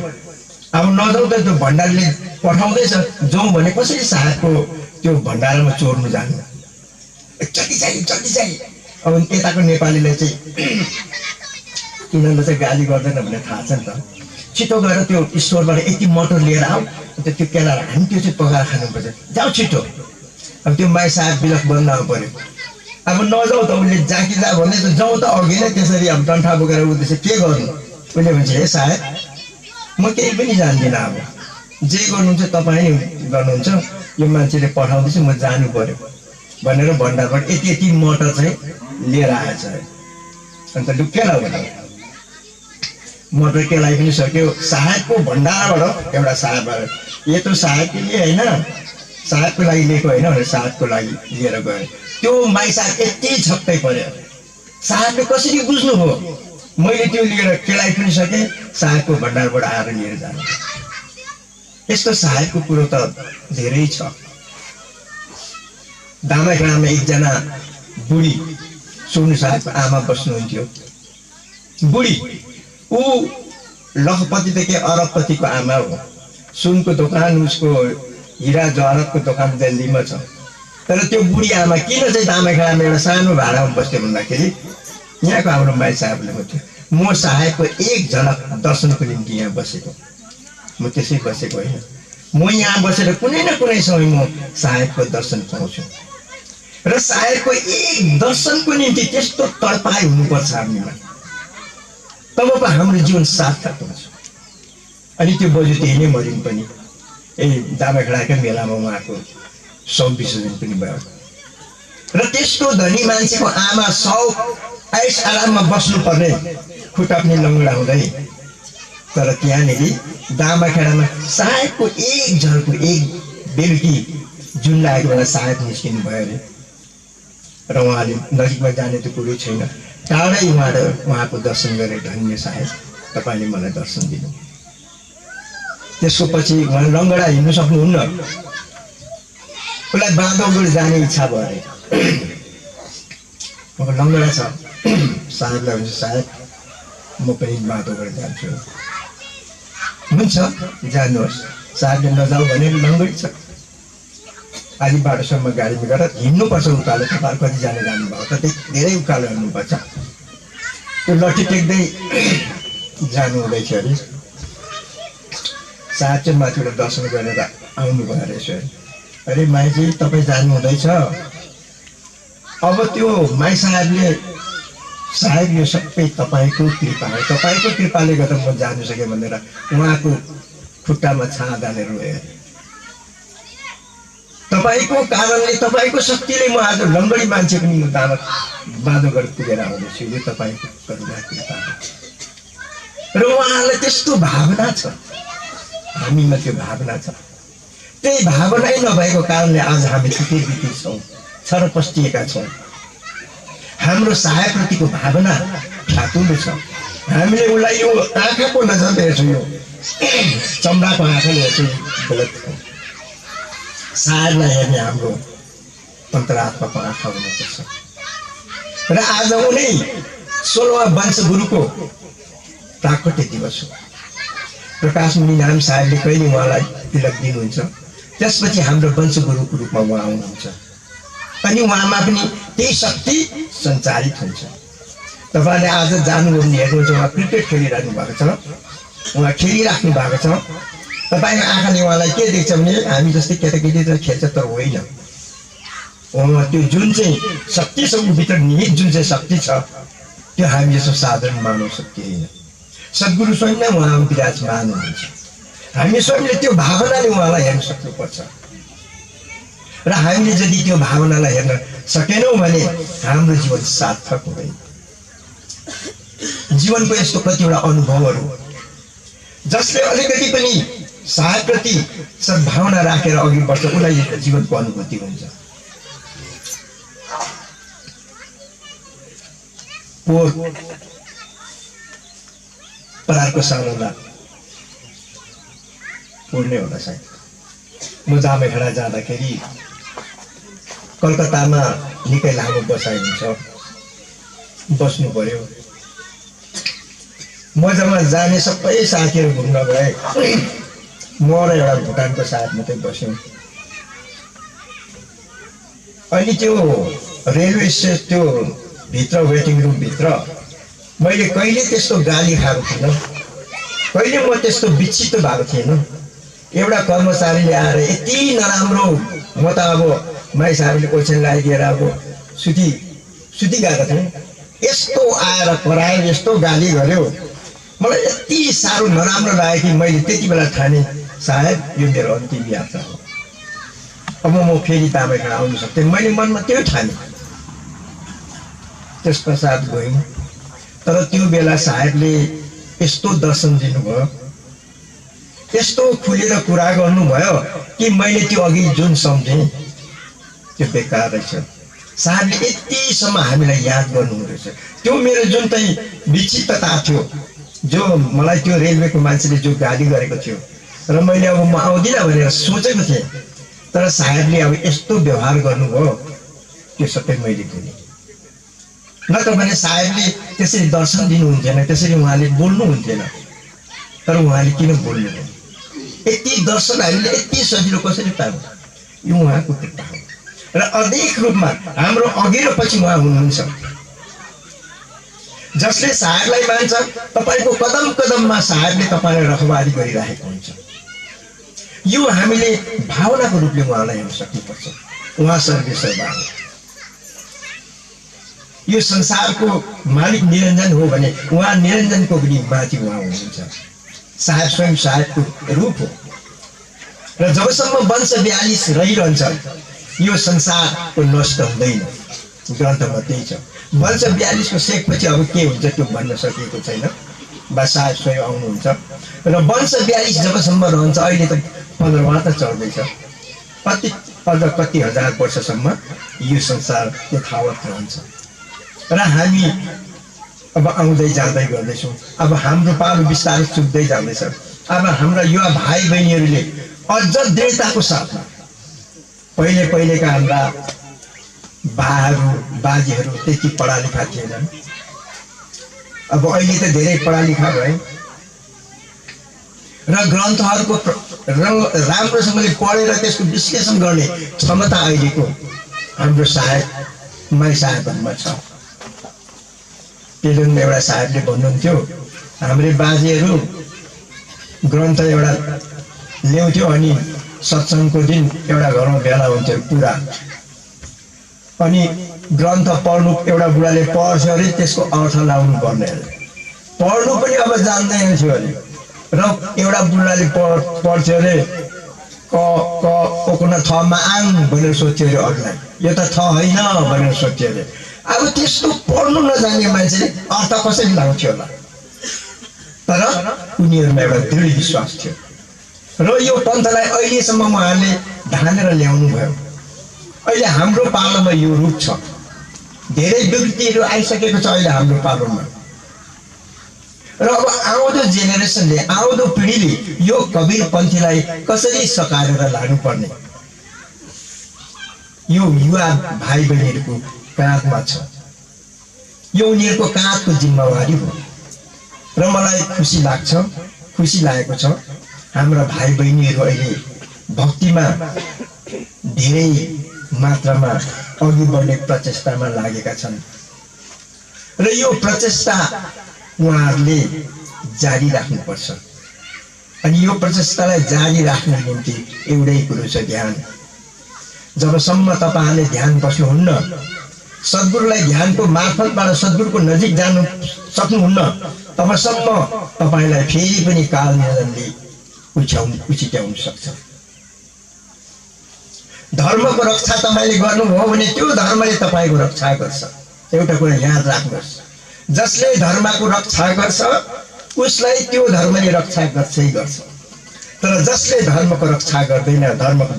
अब नजाउँ त त्यो भण्डारीले पठाउँदैछ, जाउँ भने कसरी साहेबको त्यो भण्डारामा चोर्नु जानु, जति चाहियो। अब यताको नेपालीले चाहिँ यिनीहरूले चाहिँ गाली गर्दैन भन्ने थाहा छ नि त। छिटो गएर त्यो स्टोरबाट यति मटर लिएर आऊ, त्यो केला हामी त्यो चाहिँ पकाएर खानुपर्छ, जाऊ छिटो। अब त्यो माई साहेब बिलक बन्द आउनु पर्यो। अब नजाउँ त उसले जाकी जा भन्दै त जाउँ त अघि नै त्यसरी अब डन्ठा बोकेर उद्देश्य के गर्नु। उसले भन्छ हे साहेब म केही पनि जान्दिनँ, अब जे गर्नुहुन्छ तपाईँ गर्नुहुन्छ, यो मान्छेले पठाउँदैछ म जानु पर्यो भनेर भण्डारबाट यति मटर चाहिँ लिएर आएछ। अन्त केला बनाऊ, मटर केलाई पनि सक्यो। साहेबको भण्डारबाट एउटा साहेब आयो, यो त साहेबको लिए होइन, साहेबको लागि लिएको होइन भनेर साहेबको लागि लिएर गयो। त्यो माई साहेब यति छक्कै पर्यो। साहेबले कसरी बुझ्नुभयो मैले त्यो लिएर केलाई पनि सकेँ, साहेबको भण्डारबाट आएर लिएर जानु। यस्तो साहेबको कुरो त धेरै छ। दामाखेडामा एकजना बुढी सोनु साहेबको आमा बस्नुहुन्थ्यो। बुढी ऊ लखपतिदेखि अरबपतिको आमा हो। सुनको दोकान, उसको हिरा जवाहरतको दोकान दिल्लीमा छ। तर त्यो बुढी आमा किन चाहिँ दामाखेडामा एउटा सानो भाडामा बस्थ्यो भन्दाखेरि यहाँको हाम्रो माई साहेबले भन्थ्यो म साहेबको एक झलक दर्शनको निम्ति यहाँ बसेको, म त्यसै बसेको होइन, म यहाँ बसेर कुनै न कुनै समय म साहेबको दर्शन पाउँछु। र साहेबको एक दर्शनको निम्ति त्यस्तो तडपाइ हुनुपर्छ हामीमा, तब पो हाम्रो जीवन सार्थक हुन्छ। अनि त्यो बजु त्यही नै मरिन् पनि। दामाखेडाकै मेलामा उहाँको शव विसर्जन पनि भयो। र त्यस्तो धनी मान्छेको आमा 100 ऐस आराममा बस्नुपर्ने, खुट्टा पनि लङ्गडा हुँदै। तर त्यहाँनिर दामाखेडामा साहेबको एक झलको एक बेलुकी जुन लागेको बेला साहेब निस्किनु भयो अरे। र उहाँले नजिकमा जाने त कुरो छैन, टाढै उहाँको दर्शन गरे। धन्य साहेब, तपाईँले मलाई दर्शन दिनु। त्यसको पछि उहाँ लङ्गडा हिँड्नु सक्नुहुन्न, उसलाई बाँधवगढ जाने इच्छा भयो अरे। अब लङ्गडा छ, साहेबलाई भन्छ साहेब म पनि बाँधवगढ जान्छु। हुन्छ जानुहोस्। साहेबले नजाऊ भने लङ्गडी छ। आधी बाटोसम्म गाडीमा गएर हिँड्नुपर्छ उकालो। तपाईँ कतिजना जानुभयो त धेरै उकालो हिँड्नुपर्छ। त्यो लट्ठी टेक्दै जानु हुँदैछ अरे। साहब चाहिँ माथिबाट दर्शन गरेर आउनुभयो रहेछ अरे। अरे माइजी तपाईँ जानु हुँदैछ। अब त्यो माई साहबले साहब यो सबै तपाईँको कृपा हो, तपाईँको कृपाले गर्दा म जानु सकेँ भनेर उहाँको खुट्टामा छाँदा नै रोए। तपाईँको कारणले, तपाईँको शक्तिले म आज लङ्गडी मान्छे पनि म बाँधो गरेर पुगेर आउँदैछु। यो तपाईँको करुणा कृपा हो। र उहाँलाई त्यस्तो भावना छ, हामीमा त्यो भावना छ। त्यही भावनै नभएको कारणले आज हामी छुट्टी छौँ, छरपस्टिएका छौँ। हाम्रो साहबप्रतिको भावना ठाकुलो छ। हामीले उसलाई यो आँखाको नजरले हेर्छौँ, यो चमडाको आँखाले हेर्छौँ, गलत हो। साहबलाई हेर्ने हाम्रो अन्तरात्माको आँखा हुनुपर्छ। र आज उनी 16वां वंशगुरुको प्राकट्य दिवस हो। प्रकाश मुनि नाम साहबले कहिले उहाँलाई तिलक दिनुहुन्छ, त्यसपछि हाम्रो वंशगुरुको रूपमा उहाँ आउनुहुन्छ अनि उहाँमा पनि त्यही शक्ति सञ्चारित हुन्छ। तपाईँले आज जानुभयो भने हेर्नुहुन्छ, उहाँ क्रिकेट खेलिरहनु भएको छ, उहाँ खेलिराख्नु भएको छ। तपाईँको आँखाले उहाँलाई के देख्छ भने हामी जस्तै केटाकेटी त खेल्छ तर होइन। उहाँ त्यो जुन चाहिँ शक्ति छ, भित्र निहित जुन चाहिँ शक्ति छ, त्यो हामी जस्तो साधारण मानव शक्ति होइन। सद्गुरु स्वयं नै उहाँ विराजमान हुनुहुन्छ। हामी स्वयंले त्यो भावनाले उहाँलाई हेर्न सक्नुपर्छ। र हामीले यदि त्यो भावनालाई हेर्न सकेनौँ भने हाम्रो जीवन सार्थक हुँदैन। जीवनको यस्तो कतिवटा अनुभवहरू जसले अलिकति पनि साहबप्रति सद्भावना राखेर अघि बढ्छ, उसलाई जीवनको अनुभूति हुन्छ। पोहोर परारको सालमा पुर्ने होला सायद, म जामेखडा जाँदाखेरि कलकत्तामा निकै लामो बसाइ हुन्छ, बस्नु पर्यो। मजामा जाने सबै साथीहरू घुम्न गए, म र एउटा भुटानको साथ मात्रै बस्यौँ। अनि त्यो रेलवे स्टेसन, त्यो भित्र वेटिङ रुम भित्र मैले कहिले त्यस्तो गाली खाएको थिइनँ, कहिले म त्यस्तो विक्षिप्त भएको थिएन। एउटा कर्मचारीले आएर यति नराम्रो, म त अब माई साहबले ओछ्यान लगाइदिएर अब सुति गएको थिएँ, यस्तो आएर करायो, यस्तो गाली गर्यो, मलाई यति साह्रो नराम्रो लाग्यो कि मैले त्यति बेला ठाने सायद यो मेरो अन्तिम यात्रा हो, अब म फेरि दामेखडा आउनु सक्थेँ। मैले मनमा त्यो ठाने। त्यस पश्चात गयौँ, तर त्यो बेला साहबले यस्तो दर्शन दिनुभयो, यस्तो खुलेर कुरा गर्नुभयो कि मैले त्यो अघि जुन सम्झेँ त्यो बेकार रहेछ। साहबले यतिसम्म हामीलाई याद गर्नुहुँदैछ। त्यो मेरो जुन चाहिँ विचित्रता थियो, जो मलाई त्यो रेलवेको मान्छेले जो गाली गरेको थियो र मैले अब म आउँदिनँ भनेर सोचेको थिएँ, तर साहबले अब यस्तो व्यवहार गर्नुभयो, त्यो सबै मैले भुलेँ। नत्र भने साहबले त्यसरी दर्शन दिनुहुन्थेन, त्यसरी उहाँले बोल्नुहुन्थेन। तर उहाँले किन बोल्नुभयो? यति दर्शन हामीले यति सजिलो कसरी पायौँ? यो उहाँको कृपा हो। र अधिक रूपमा हाम्रो अघि र पछि उहाँ हुनुहुन्छ। जसले साहबलाई मान्छ, तपाईँको कदम कदममा साहबले तपाईँलाई रखवारी गरिरहेको हुन्छ। यो हामीले भावनाको रूपले उहाँलाई हेर्न सक्नुपर्छ। उहाँ सर्वेश्वरबा हो। यो संसारको मालिक निरञ्जन हो भने उहाँ निरञ्जनको पनि माथि उहाँ हुनुहुन्छ। साहब स्वयं साहबको रूप हो। र जबसम्म वंश 42 रहिरहन्छ, यो संसारको नष्ट हुँदैन। ग्रन्थमा त्यही छ। वंश 42 को सेकपछि अब के हुन्छ त्यो भन्न सकिएको छैन। बा साहब स्वयं आउनुहुन्छ र वंश 42 जबसम्म रहन्छ, अहिले त 15वां त चल्दैछ, अझ कति हजार वर्षसम्म यो संसार यथावत रहन्छ। र हामी अब आउँदै जाँदै गर्दैछौँ। अब हाम्रो पालो बिस्तारै चुक्दै जाँदैछ। अब हाम्रा युवा भाइ बहिनीहरूले अझ दृढताको साथमा, पहिलेका हाम्रा बाहरू बाजेहरू त्यति पढा लेखा थिएनन्। अब अहिले त धेरै पढा लेखा भए। र ग्रन्थहरूको राम्रोसँगले पढेर त्यसको विश्लेषण गर्ने क्षमता अहिलेको हाम्रो साहेब साहेबहरूमा छ। पेलुङ एउटा साहेबले भन्नुहुन्थ्यो, हाम्रै बाजेहरू ग्रन्थ एउटा ल्याउँथ्यो अनि सत्सङ्गको दिन एउटा घरमा भेला हुन्थ्यो पुरा, अनि ग्रन्थ पढ्नु एउटा बुढाले पढ्छ अरे त्यसको अर्थ लाउनु पर्ने अरे, पढ्नु पनि अब जान्दैन थियो अरे, र एउटा बुढाले पढ्थ्यो अरे क क कोकुना थमा आङ भनेर सोध्थ्यो अरे अरूलाई, यो त थ होइन भनेर सोध्थ्यो अरे। अब त्यस्तो पढ्नु नजाने मान्छेले अर्थ कसरी लाउँथ्यो होला, तर उनीहरूमा एउटा दृढ विश्वास थियो र यो पन्थलाई अहिलेसम्म उहाँहरूले ढानेर ल्याउनु भयो। अहिले हाम्रो पालोमा यो रूप छ, धेरै विकृतिहरू आइसकेको छ अहिले हाम्रो पालोमा, र अब आउँदो जेनेरेसनले आउँदो पिँढीले यो कबीरपन्थीलाई कसरी सकाएर लानुपर्ने यो युवा भाइ बहिनीहरूको काँधमा छ, यो उनीहरूको काँधको जिम्मेवारी हो। र मलाई खुसी लागेको छ हाम्रा भाइ बहिनीहरू अहिले भक्तिमा धेरै मात्रामा अघि बढ्ने प्रचेष्टामा लागेका छन् र यो प्रचेष्टा उहाँहरूले जारी राख्नुपर्छ। अनि यो प्रचेष्टालाई जारी राख्ने निम्ति एउटै कुरो छ, ध्यान। जबसम्म तपाईँहरूले ध्यान बस्नुहुन्न, सद्गुरुलाई ध्यानको मार्फतबाट सद्गुरुको नजिक जानु सक्नुहुन्न, तबसम्म तपाईँलाई फेरि पनि काल निधनले उछिट्याउन सक्छ। धर्मको रक्षा तपाईँले गर्नुभयो भने त्यो धर्मले तपाईँको रक्षा गर्छ। एउटा कुरा याद राख्नुहोस्, जसले धर्मको रक्षा गर्छ उसलाई त्यो धर्मले रक्षा गर्छै गर्छ, तर जसले धर्मको रक्षा गर्दैन, धर्मको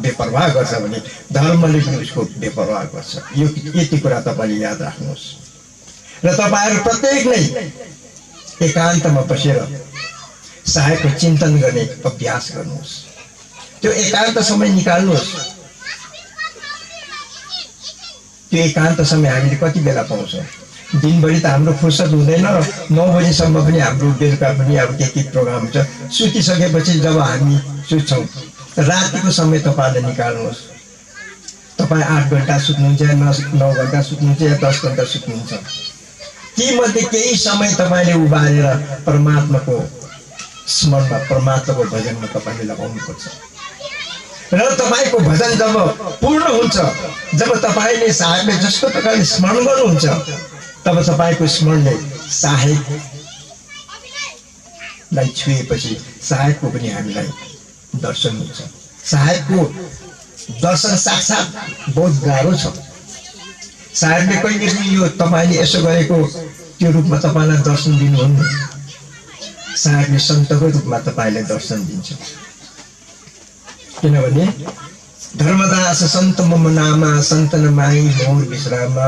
बेपरवाह गर्छ भने धर्मले पनि उसको बेपरवाह गर्छ। यो यति कुरा तपाईँले याद राख्नुहोस्। र तपाईँहरू प्रत्येक नै एकान्तमा बसेर साहेबको चिन्तन गर्ने अभ्यास गर्नुहोस्। त्यो एकान्त समय निकाल्नुहोस्। त्यो एकान्त समय हामीले कति बेला पाउँछौँ? दिनभरि त हाम्रो फुर्सद हुँदैन, 9 बजीसम्म पनि हाम्रो बेलुका पनि अब के प्रोग्राम हुन्छ। सुतिसकेपछि जब हामी सुत्छौँ, रातिको समय तपाईँले निकाल्नुहोस्। तपाईँ 8 घन्टा सुत्नुहुन्छ, 9 घन्टा सुत्नुहुन्छ या 10 घन्टा सुत्नुहुन्छ, तीमध्ये केही समय तपाईँले उभारेर परमात्माको स्मरणमा, परमात्माको भजनमा तपाईँले लगाउनुपर्छ। र तपाईँको भजन जब पूर्ण हुन्छ, जब तपाईँले साहेबले जस्तो प्रकारले स्मरण गर्नुहुन्छ, तब तपाईँको स्मरणले साहेबलाई छुएपछि साहेबको पनि हामीलाई दर्शन हुन्छ। साहेबको दर्शन साक्षात बहुत गाह्रो छ। साहेबले कहिले पनि यो तपाईँले यसो गरेको त्यो रूपमा तपाईँलाई दर्शन दिनुहुन्न। साहेबले सन्तको रूपमा तपाईँलाई दर्शन दिन्छ। किनभने धर्मदास सन्त मम नामा सन्तन माही मोर विश्रामा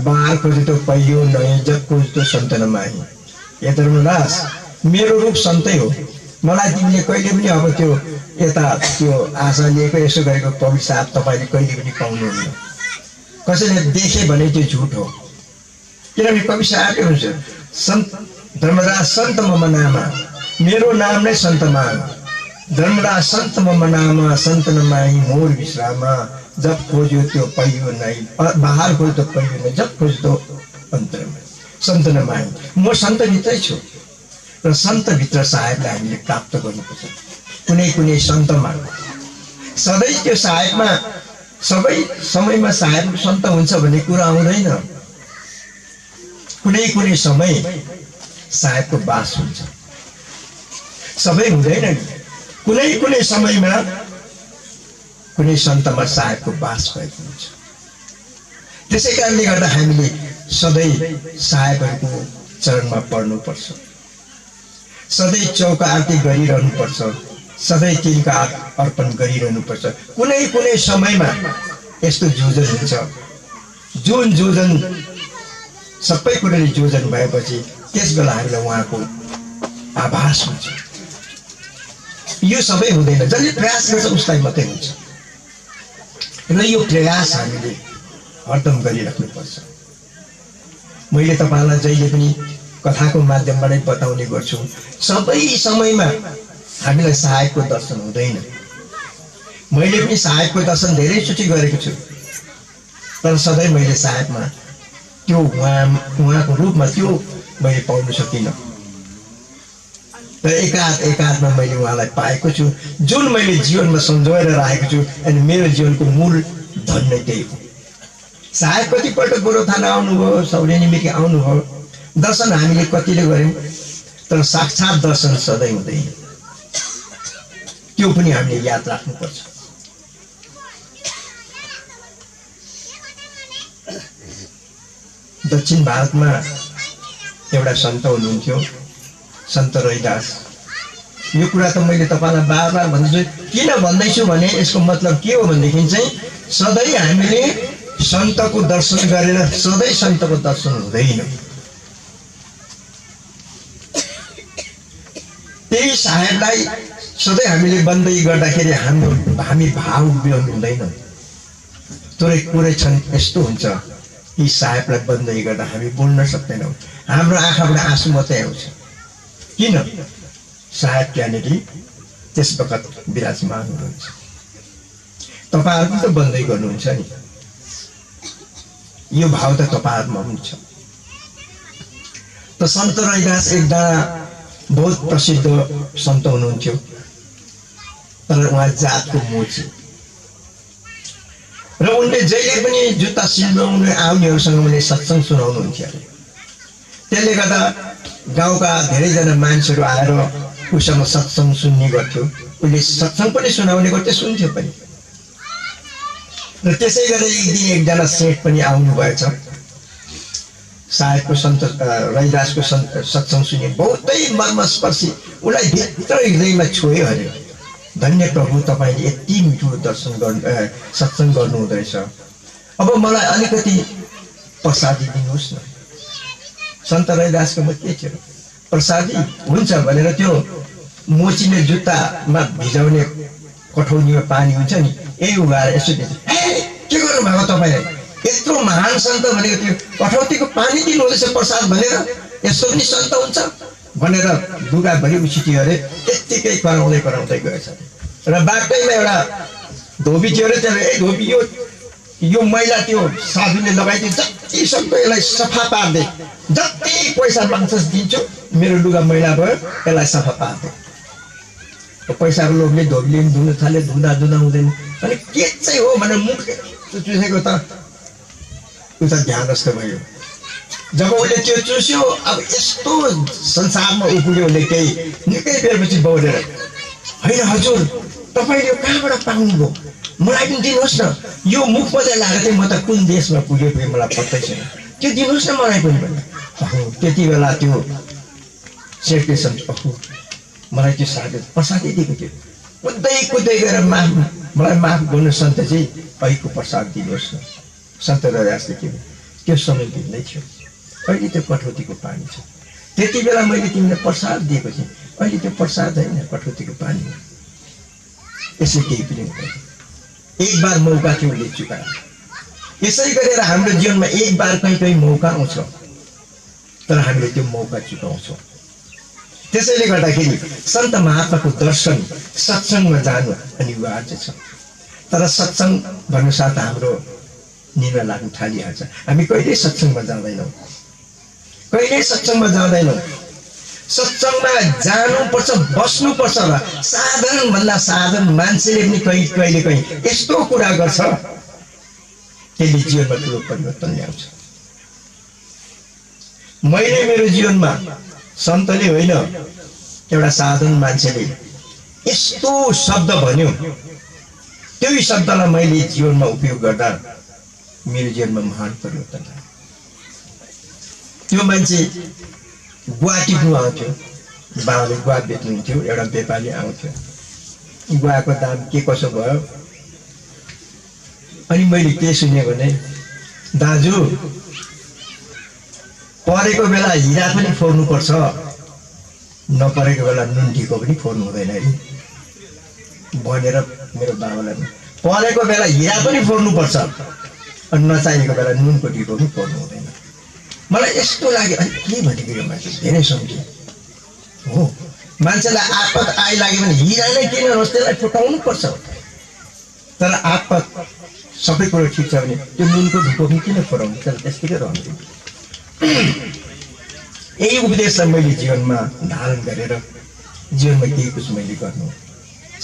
बाहर खोजतो पहियो नय जब खोजतो सन्तन माही। ए धर्मदास, मेरो रूप सन्तै हो। मलाई तिमीले कहिले पनि अब त्यो यता त्यो आशा लिएको यसो गरेको पवित्र साथ तपाईँले कहिले पनि पाउनुहुन्न। कसैले देखे भने त्यो झुट हो। किनभने कवि साहबले हुन्छ सन्त धर्मदास सन्त मम नामा, मेरो नाम नै सन्त मान। धर्मदास सन्त मम नामा सन्त नमाही मोर विश्रामा जब खोज्यो त्यो पहियो नै बाहर खोज्यो तो पहियो नै जब खोज्यो अन्तरमा सन्त नमाही। म सन्तभित्रै छु र सन्तभित्र साहेबलाई हामीले प्राप्त गर्नुपर्छ। कुनै कुनै सन्तमा सधैँ त्यो साहेबमा सबै समयमा साहेब सन्त हुन्छ भन्ने कुरा आउँदैन। कुनै कुनै समय साहेबको बास हुन्छ, सबै हुँदैन। कुनै कुनै समयमा कुनै सन्तमा साहेबको बास भएको हुन्छ। त्यसै कारणले गर्दा हामीले सधैँ साहेबहरूको चरणमा पढ्नुपर्छ, सधैँ चौका आरती गरिरहनुपर्छ, सधैँ तिनका अर्पण गरिरहनुपर्छ। कुनै कुनै समयमा यस्तो जोजन हुन्छ, जुन जोजन सबै कुराले जोजन भएपछि त्यस बेला हामीलाई उहाँको आभास हुन्छ। यो सबै हुँदैन, जसले प्रयास गर्छ उसलाई मात्रै हुन्छ। र यो प्रयास हामीले हरदम गरिराख्नुपर्छ। मैले तपाईँलाई जहिले पनि कथाको माध्यमबाटै बताउने गर्छु। सबै समयमा हामीलाई सहायकको दर्शन हुँदैन। मैले पनि सहायकको दर्शन धेरैचोटि गरेको छु, तर सधैँ मैले सहायकमा त्यो उहाँको रूपमा त्यो मैले पाउन सकिनँ। तर एकाधमा मैले उहाँलाई पाएको छु, जुन मैले जीवनमा सम्झाएर राखेको छु। अनि मेरो जीवनको मूल धन नै त्यही हो। सहायक कतिपल्ट गोरुथान आउनुभयो, सौरेनी मिर्गे आउनुभयो, दर्शन हामीले कतिले गऱ्यौँ, तर साक्षात् दर्शन सधैँ हुँदैन। त्यो पनि हामीले याद राख्नुपर्छ। दक्षिण भारतमा एउटा सन्त हुनुहुन्थ्यो, सन्त रैदास। यो कुरा त मैले तपाईँलाई बार बार भन्दैछु। किन भन्दैछु भने यसको मतलब के हो भनेदेखि चाहिँ सधैँ हामीले सन्तको दर्शन गरेर सधैँ सन्तको दर्शन हुँदैन। त्यही साहेबलाई सधैँ हामीले बन्दै गर्दाखेरि हामी भाव विहोन हुँदैन। थोरै कुरै छन् यस्तो हुन्छ, यी साहेबलाई बन्दै गर्दा हामी बोल्न सक्दैनौँ। हाम्रो आँखाबाट आँसु मात्रै आउँछ। किन? साहेब त्यहाँनिर त्यस वखत विराजमान हुनुहुन्छ। तपाईँहरू त बन्दै गर्नुहुन्छ नि, यो भाव त तपाईँहरूमा हुन्छ। त सन्त रैदास एकजना बहुत प्रसिद्ध सन्त हुनुहुन्थ्यो, तर उहाँ जातको मोची र उनले जहिले पनि जुत्ता सिल्वाउनु आउनेहरूसँग उनले सत्सङ्ग सुनाउनुहुन्थ्यो अरे। त्यसले गर्दा गाउँका धेरैजना मान्छेहरू आएर उसँग सत्सङ्ग सुन्ने गर्थ्यो। उसले सत्सङ्ग पनि सुनाउने गर्थ्यो, सुन्थ्यो पनि। र त्यसै गरेर एक दिन एकजना सेठ पनि आउनु भएछ। साहेबको सन्त रैदासको सत्सङ्ग सुने, बहुतै मर्मस्पर्शी, उसलाई भित्र हृदयमा छोयो अरे। धन्य प्रभु, तपाईँले यति मिठो दर्शन गर्नु सत्सङ्ग गर्नु हुँदैछ, अब मलाई अलिकति प्रसादी दिनुहोस् न। सन्त रैदासकोमा के थियो? प्रसादी हुन्छ भनेर त्यो मोचिने जुत्तामा भिजाउने कठौनीमा पानी हुन्छ नि, यही उगाएर यसो दिन्छ। के गर्नु भएको तपाईँले? यत्रो महान सन्त भनेको त्यो कठौतीको पानी दिनुहुँदैछ प्रसाद भनेर? यस्तो पनि सन्त हुन्छ भनेर लुगाभरि उछिटियो अरे। त्यत्तिकै कराउँदै गएछ र बाटैमा एउटा धोबी थियो अरे। त्यहाँ ए धोबी, यो मैला त्यो साधुले लगाइदियो, जति सक्दो यसलाई सफा पार्दै, जति पैसा माग्छस् दिन्छु, मेरो लुगा मैला भयो, यसलाई सफा पार्दै। पैसाको लोभले धोबीले पनि धुन थाल्यो, धुँदा हुँदैन। अनि के चाहिँ हो भनेर मुख चुसेको त उता ध्यानस्थ भयो। जब उसले त्यो चुस्यो, अब यस्तो संसारमा उपुग्यो उसले केही निकै बेरपछि बौलेर, होइन हजुर, तपाईँले यो कहाँबाट पाउनुभयो? मलाई पनि दिनुहोस् न। यो मुख मात्रै लागेको थिएँ, म त कुन देशमा पुगेको मलाई पत्तै छैन, त्यो दिनुहोस् न मलाई पनि भने। त्यति बेला त्यो सेठले सम्झ, मलाई त्यो साथी प्रसादै दिएको थियो। कुद्दै गएर मलाई माफ गर्नु सन्तजी, अहिलेको प्रसाद दिनुहोस् न। सन्त रैदासले के त्यो समय भिन्दै थियो। अहिले त्यो कठौतीको पानी छ। त्यति बेला मैले तिमीलाई प्रसाद दिएको थिएँ, अहिले त्यो प्रसाद होइन, कठौतीको पानी हो। यसले केही पनि हुँदैन। एक बार मौका थियो, उसले चुकायो। यसै गरेर हाम्रो जीवनमा एक बार कहीँ मौका आउँछ, तर हामीले त्यो मौका चुकाउँछौँ। त्यसैले गर्दाखेरि सन्त महात्माको दर्शन, सत्सङ्गमा जानु अनिवार्य छ। तर सत्सङ्ग भन्नुसाथ हाम्रो निन्द्रा लाग्न थालिहाल्छ। हामी कहिल्यै सत्सङ्गमा जाँदैनौँ, कहिल्यै सत्सङ्गमा जाँदैनौँ। सत्सङ्गमा जानुपर्छ, बस्नुपर्छ। र साधारण भन्दा साधारण मान्छेले पनि कहिले यस्तो कुरा गर्छ, त्यसले जीवनमा ठुलो परिवर्तन ल्याउँछ। मैले मेरो जीवनमा सन्तले होइन, एउटा साधारण मान्छेले यस्तो शब्द भन्यो, त्यही शब्दलाई मैले जीवनमा उपयोग गर्दा मेरो जीवनमा महान परिवर्तन आयो। त्यो मान्छे गुवा टिप्नु आउँथ्यो, बाबाले गुवा बेच्नुहुन्थ्यो, एउटा व्यापारी आउँथ्यो, गुवाको दाम के कसो भयो। अनि मैले के सुने भने, दाजु परेको बेला हिरा पनि फोर्नुपर्छ, नपरेको बेला नुन ढिको पनि फोर्नु हुँदैन है भनेर मेरो बाबालाई, परेको बेला हिरा पनि फोर्नुपर्छ, अनि नचाहिएको बेला नुनको ढिको पनि फोर्नु हुँदैन। मलाई यस्तो लाग्यो अनि के भनेको यो मान्छे धेरै सम्झे हो मान्छेलाई आपत आइलाग्यो भने हिरा नै किन होस् त्यसलाई फुटाउनु पर्छ तर आपत सबै कुरो ठिक छ भने त्यो नुनको ढुको किन फुटाउनु त्यसलाई त्यस्तै रहनु यही उपदेशलाई मैले जीवनमा धारण गरेर जीवनमा केही कुछ मैले गर्नु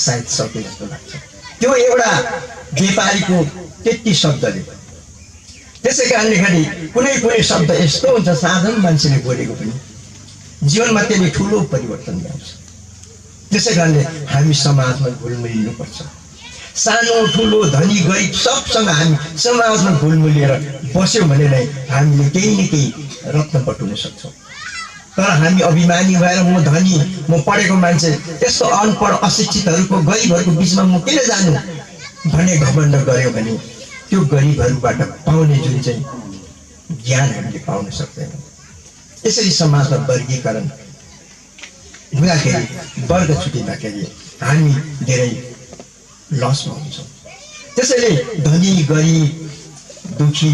सायद सके जस्तो लाग्छ त्यो एउटा व्यापारीको त्यति शब्दले त्यसै कारणले खालि कुनै शब्द यस्तो हुन्छ साधारण मान्छेले बोलेको पनि जीवनमा त्यसले ठुलो परिवर्तन ल्याउँछ त्यसै कारणले हामी समाजमा घुलमिलिनुपर्छ सानो ठुलो धनी गरिब सबसँग हामी समाजमा घुलमिलेर बस्यौँ भने नै हामीले केही न केही रत्न बटुल्न सक्छौँ तर हामी अभिमानी भएर म धनी म पढेको मान्छे त्यस्तो अनपढ अशिक्षितहरूको गरिबहरूको बिचमा म किन जानु भन्ने घमण्ड गऱ्यो भने त्यो गरिबहरूबाट पाउने जुन चाहिँ ज्ञान हामीले पाउन सक्दैनौँ यसरी समाजमा वर्गीकरण हुँदाखेरि वर्ग छुटिँदाखेरि हामी धेरै लसमा हुन्छौँ त्यसैले धनी गरिब दुखी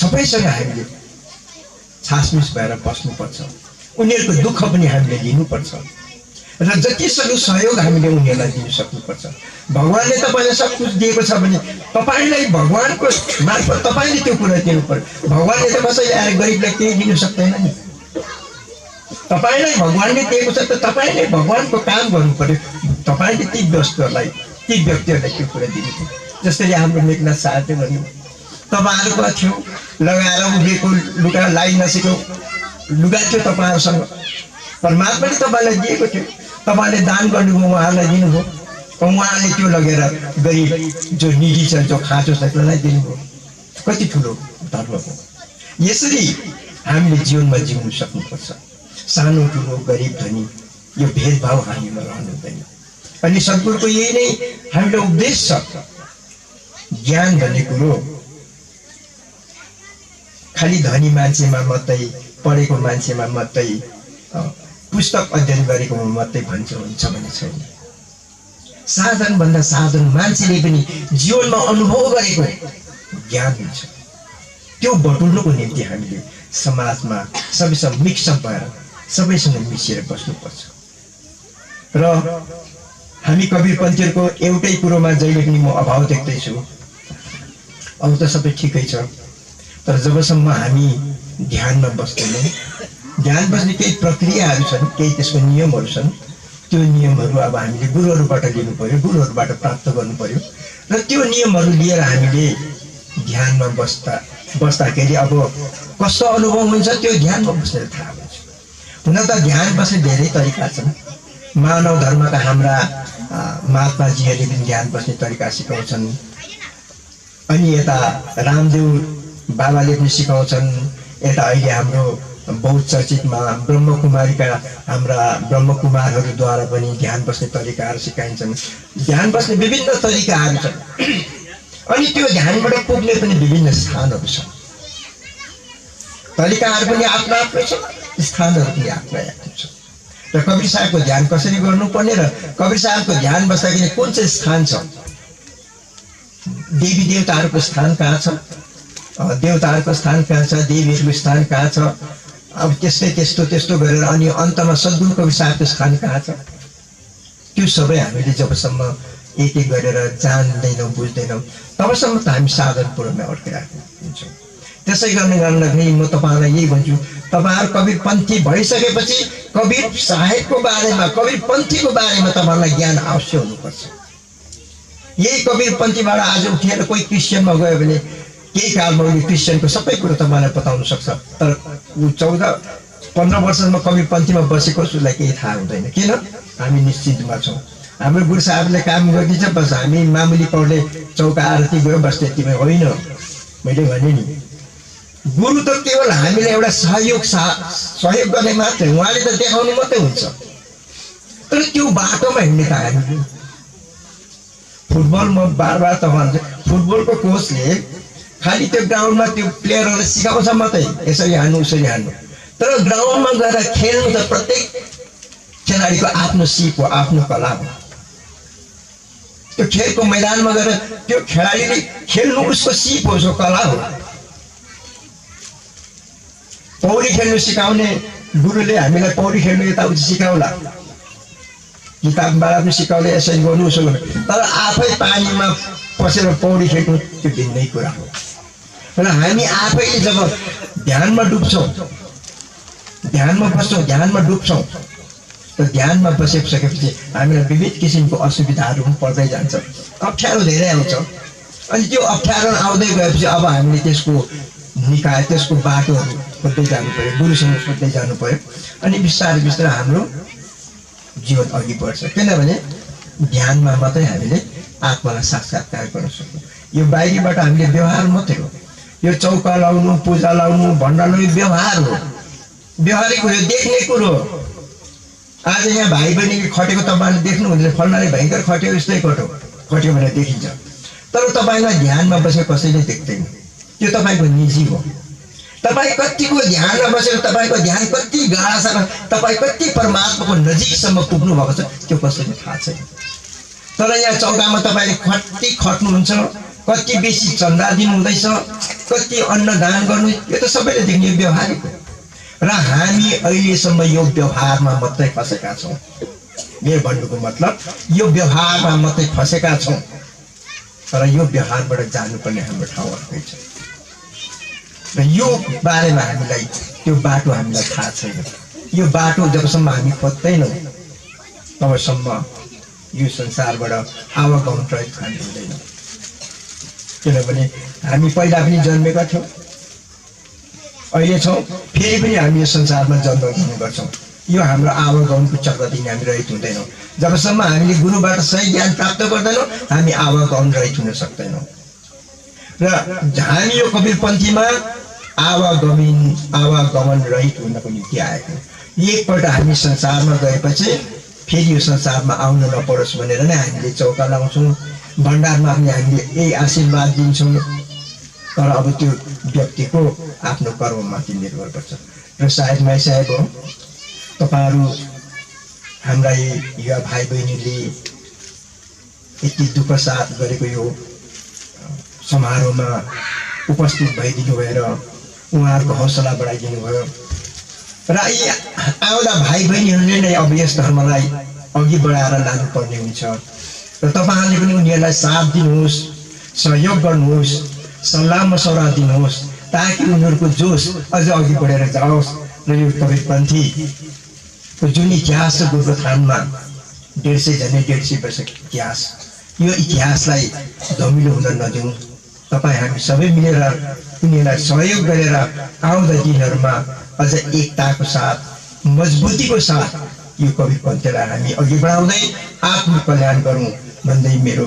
सबैसँग हामीले छासमिस भएर बस्नुपर्छ उनीहरूको दुःख पनि हामीले लिनुपर्छ र जतिसक्दो सहयोग हामीले उनीहरूलाई दिन सक्नुपर्छ भगवानले तपाईँलाई सब कुछ दिएको छ भने तपाईँलाई भगवानको मार्फत तपाईँले त्यो कुरा दिनु पर्यो भगवानले त कसैले आएर गरिबलाई केही दिनु सक्दैन नि तपाईँलाई भगवानले दिएको छ त तपाईँले भगवानको काम गर्नु पर्यो तपाईँले ती व्यक्तिहरूलाई त्यो कुरा दिनु पर्यो जसरी हाम्रो मेघनाथ साहबले भन्नु तपाईँहरूको थियो लगाएर उभिएको लुगा लाइ नसकेको लुगा थियो तपाईँहरूसँग परमात्माले तपाईँलाई दिएको थियो तपाईँले दान गर्नुभयो उहाँहरूलाई दिनुभयो उहाँले त्यो लगेर गरिब जो निडी छ जो खाँचो छ त्यसलाई दिनुभयो कति ठुलो धर्म हो यसरी हामीले जीवनमा जिउनु सक्नुपर्छ सानो ठुलो गरिब धनी यो भेदभाव हामीमा रहनु हुँदैन अनि सद्गुरुको यही नै हामीलाई उपदेश छ ज्ञान भन्ने कुरो खालि धनी मान्छेमा मात्रै पढेको मान्छेमा मात्रै पुस्तक अध्ययन गरेकोमा मात्रै भन्छ हुन्छ भने छैन साधारण भन्दा साधारण मान्छेले पनि जीवनमा अनुभव गरेको ज्ञान हुन्छ त्यो बटुल्नुको निम्ति हामीले समाजमा सबैसँग मिक्सअप भएर सबैसँग मिसिएर बस्नुपर्छ र हामी कबीरपन्थीहरूको एउटै कुरोमा जहिले पनि म अभाव देख्दैछु अरू त सबै ठिकै छ तर जबसम्म हामी ध्यानमा बस्दैनौँ ध्यान बस्ने केही प्रक्रियाहरू छन् केही त्यसको नियमहरू छन् त्यो नियमहरू अब हामीले गुरुहरूबाट लिनु पर्यो गुरुहरूबाट प्राप्त गर्नु पर्यो र त्यो नियमहरू लिएर हामीले ध्यानमा बस्दाखेरि अब कस्तो अनुभव हुन्छ त्यो ध्यानमा बसेर थाहा हुन्छ हुन त ध्यान बस्ने धेरै तरिका छन् मानव धर्मका हाम्रा महात्माजीहरूले पनि ध्यान बस्ने तरिका सिकाउँछन् अनि यता रामदेव बाबाले पनि सिकाउँछन् यता अहिले हाम्रो बहुचर्चितमा ब्रह्मकुमारीका हाम्रा ब्रह्मकुमारहरूद्वारा पनि ध्यान बस्ने तरिकाहरू सिकाइन्छन् ध्यान बस्ने विभिन्न तरिकाहरू छन् अनि त्यो ध्यानबाट पुग्ने पनि विभिन्न स्थानहरू छन् तरिकाहरू पनि आफ्नो आफ्नो छ स्थानहरू पनि आफ्नो आफ्नो छ र कबीर साहबको ध्यान कसरी गर्नुपर्ने र कबीर साहबको ध्यान बस्दाखेरि कुन चाहिँ स्थान छ देवी देवताहरूको स्थान कहाँ छ देवताहरूको स्थान कहाँ छ देवीहरूको स्थान कहाँ छ अब त्यस्तो गरेर अनि अन्तमा सद्गुरु कबीर साहबको स्थान कहाँ छ त्यो सबै हामीले जबसम्म एक एक गरेर जान्दैनौँ बुझ्दैनौँ तबसम्म त हामी साधारण कुरोमा अड्किरहेको हुन्छौँ त्यसै गर्दाखेरि म तपाईँहरूलाई यही भन्छु तपाईँहरू कबीरपन्थी भइसकेपछि कबीर साहेबको बारेमा कबीरपन्थीको बारेमा तपाईँहरूलाई ज्ञान अवश्य हुनुपर्छ यही कबीरपन्थीबाट आज उठेर कोही क्रिस्चियनमा गयो भने केही कालमा उनी क्रिस्चियनको सबै कुरो तपाईँलाई बताउन सक्छ तर ऊ 14-15 वर्षसम्म कबीरपन्थीमा बसेको उसलाई केही थाहा हुँदैन किन हामी निश्चिन्तमा छौँ हाम्रो गुरु साहबले काम गरिदिन्छ बस हामी मामुली पढले चौका आरती गयो बस त्यतिमै होइन मैले भने नि गुरु त केवल हामीलाई एउटा सहयोग गर्ने मात्रै उहाँले त देखाउनु मात्रै हुन्छ तर त्यो बाटोमा हिँड्ने त हामी फुटबलमा बार तपाईँ फुटबलको कोचले खालि त्यो ग्राउन्डमा त्यो प्लेयरहरूलाई सिकाउँछ मात्रै यसरी हान्नु उसरी हान्नु तर ग्राउन्डमा गएर खेल्नु त प्रत्येक खेलाडीको आफ्नो सिप हो आफ्नो कला हो त्यो खेलको मैदानमा गएर त्यो खेलाडीले खेल्नु उसको सिप हो उसको कला हो पौडी खेल्नु सिकाउने गुरुले हामीलाई पौडी खेल्नु यताउति सिकाउला, किताबबाट पनि सिकाउले यसरी गर्नु उसो गर्नु, तर आफै पानीमा पसेर पौडी खेल्नु त्यो भिन्नै कुरा हो। र हामी आफैले जब ध्यानमा डुब्छौँ, ध्यानमा बस्छौँ, ध्यानमा डुब्छौँ, र ध्यानमा बसिसकेपछि हामीलाई विविध किसिमको असुविधाहरू पनि पर्दै जान्छ, अप्ठ्यारो धेरै आउँछ। अनि त्यो अप्ठ्यारो आउँदै गएपछि अब हामीले त्यसको निकाय, त्यसको बाटोहरू खोज्दै जानु पर्यो, गुरुसँग सोध्दै जानु पर्यो। अनि बिस्तारै बिस्तारै हाम्रो जीवन अघि बढ्छ, किनभने ध्यानमा मात्रै हामीले आत्मालाई साक्षात्कार गर्न सक्छौँ। यो बाहिरीबाट हामीले व्यवहार मात्रै हो, यो चौका लाउनु, पूजा लाउनु, भण्डार लाउनु व्यवहार हो, व्यवहारिक हो, यो देख्ने कुरो हो। आज यहाँ भाइ बहिनी खटेको तपाईँले देख्नु हुँदैन, फल्नाले भयङ्कर खट्यो, यस्तै खट्यो भनेर देखिन्छ, तर तपाईँलाई ध्यानमा बसेर कसैले देख्दैन। त्यो तपाईँको निजी हो। तपाईँ कतिको ध्यानमा बसेर तपाईँको ध्यान कति गाढासम्म, तपाईँ कति परमात्माको नजिकसम्म पुग्नु भएको छ त्यो कसैले थाहा छैन। तर यहाँ चौकामा तपाईँले कति खट्नुहुन्छ, कति बेसी चन्दा दिनुहुँदैछ, कति अन्नदान गर्नु, यो त सबैले देख्ने व्यवहारिक हो। र हामी अहिलेसम्म यो व्यवहारमा मात्रै फसेका छौँ। मेरो भन्नुको मतलब यो व्यवहारमा मात्रै फसेका छौँ, तर यो व्यवहारबाट जानुपर्ने हाम्रो ठाउँ अर्कै छ। र यो बारेमा हामीलाई त्यो बाटो हामीलाई थाहा छैन। यो बाटो जबसम्म हामी खोज्दैनौँ तबसम्म यो संसारबाट आवागमन प्रयोग हामी हुँदैन। किनभने हामी पहिला पनि जन्मेका थियौँ, अहिले छौँ, फेरि पनि हामी यो संसारमा जन्म लिने गर्छौँ। यो हाम्रो आवागमनको चक्रदेखि हामी रहित हुँदैनौँ। जबसम्म हामीले गुरुबाट सही ज्ञान प्राप्त गर्दैनौँ हामी आवागमन रहित हुन सक्दैनौँ। र हामी यो कपिलपन्थीमा आवागमन रहित हुनको निम्ति आएको। एकपल्ट हामी संसारमा गएपछि फेरि यो संसारमा आउनु नपरोस् भनेर नै हामीले चौका लाउँछौँ, भण्डारमा पनि हामीले यही आशीर्वाद दिन्छौँ। तर अब त्यो व्यक्तिको आफ्नो कर्ममाथि निर्भर गर्छ। र सायद मै साहेब हो, तपाईँहरू हाम्रा युवा भाइ बहिनीले यति दुःख साथ गरेको यो समारोहमा उपस्थित भइदिनु भएर उहाँहरूको हौसला बढाइदिनु भयो। र यी आउँदा भाइ बहिनीहरूले नै अब यस धर्मलाई अघि बढाएर लानुपर्ने हुन्छ। र तपाईँहरूले पनि उनीहरूलाई साथ दिनुहोस्, सहयोग गर्नुहोस्, सल्लाह मसौरा दिनुहोस्, ताकि उनीहरूको जोस अझ अघि बढेर जाओस्। र यो कपिलपन्थीको जुन इतिहास छ गोरुबथानमा 150 वर्षको इतिहास, यो इतिहासलाई धमिलो हुन नदिउँ। तपाईँ हामी सबै मिलेर उनीहरूलाई सहयोग गरेर आउँदा दिनहरूमा अझ एकताको साथ, मजबुतीको साथ यो कपिलपन्थीलाई हामी अघि बढाउँदै आत्मकल्याण गरौँ भन्दै मेरो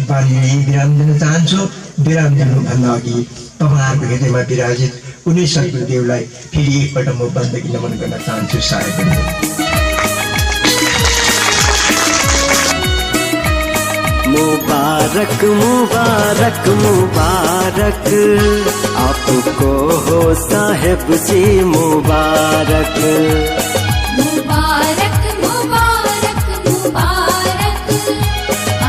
बानीले विराम दिन चाहन्छु। विराम दिनुभन्दा अघि तपाईँहरूको हृदयमा विराजित कुनै सद्गुरुदेवलाई फेरि एकपल्ट म बन्दगी नमन गर्न चाहन्छु। सायद मुबारक मुबारक मुबारक आपको हो साहेब जी, मुबारक मुबारक मुबारक मुबारक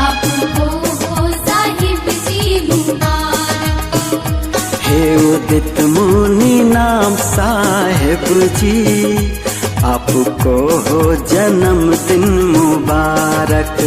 आपको हो साहिब जी, मुबारक। हे उदित मुनि नाम साहेब जी, आपको हो जन्मदिन मुबारक।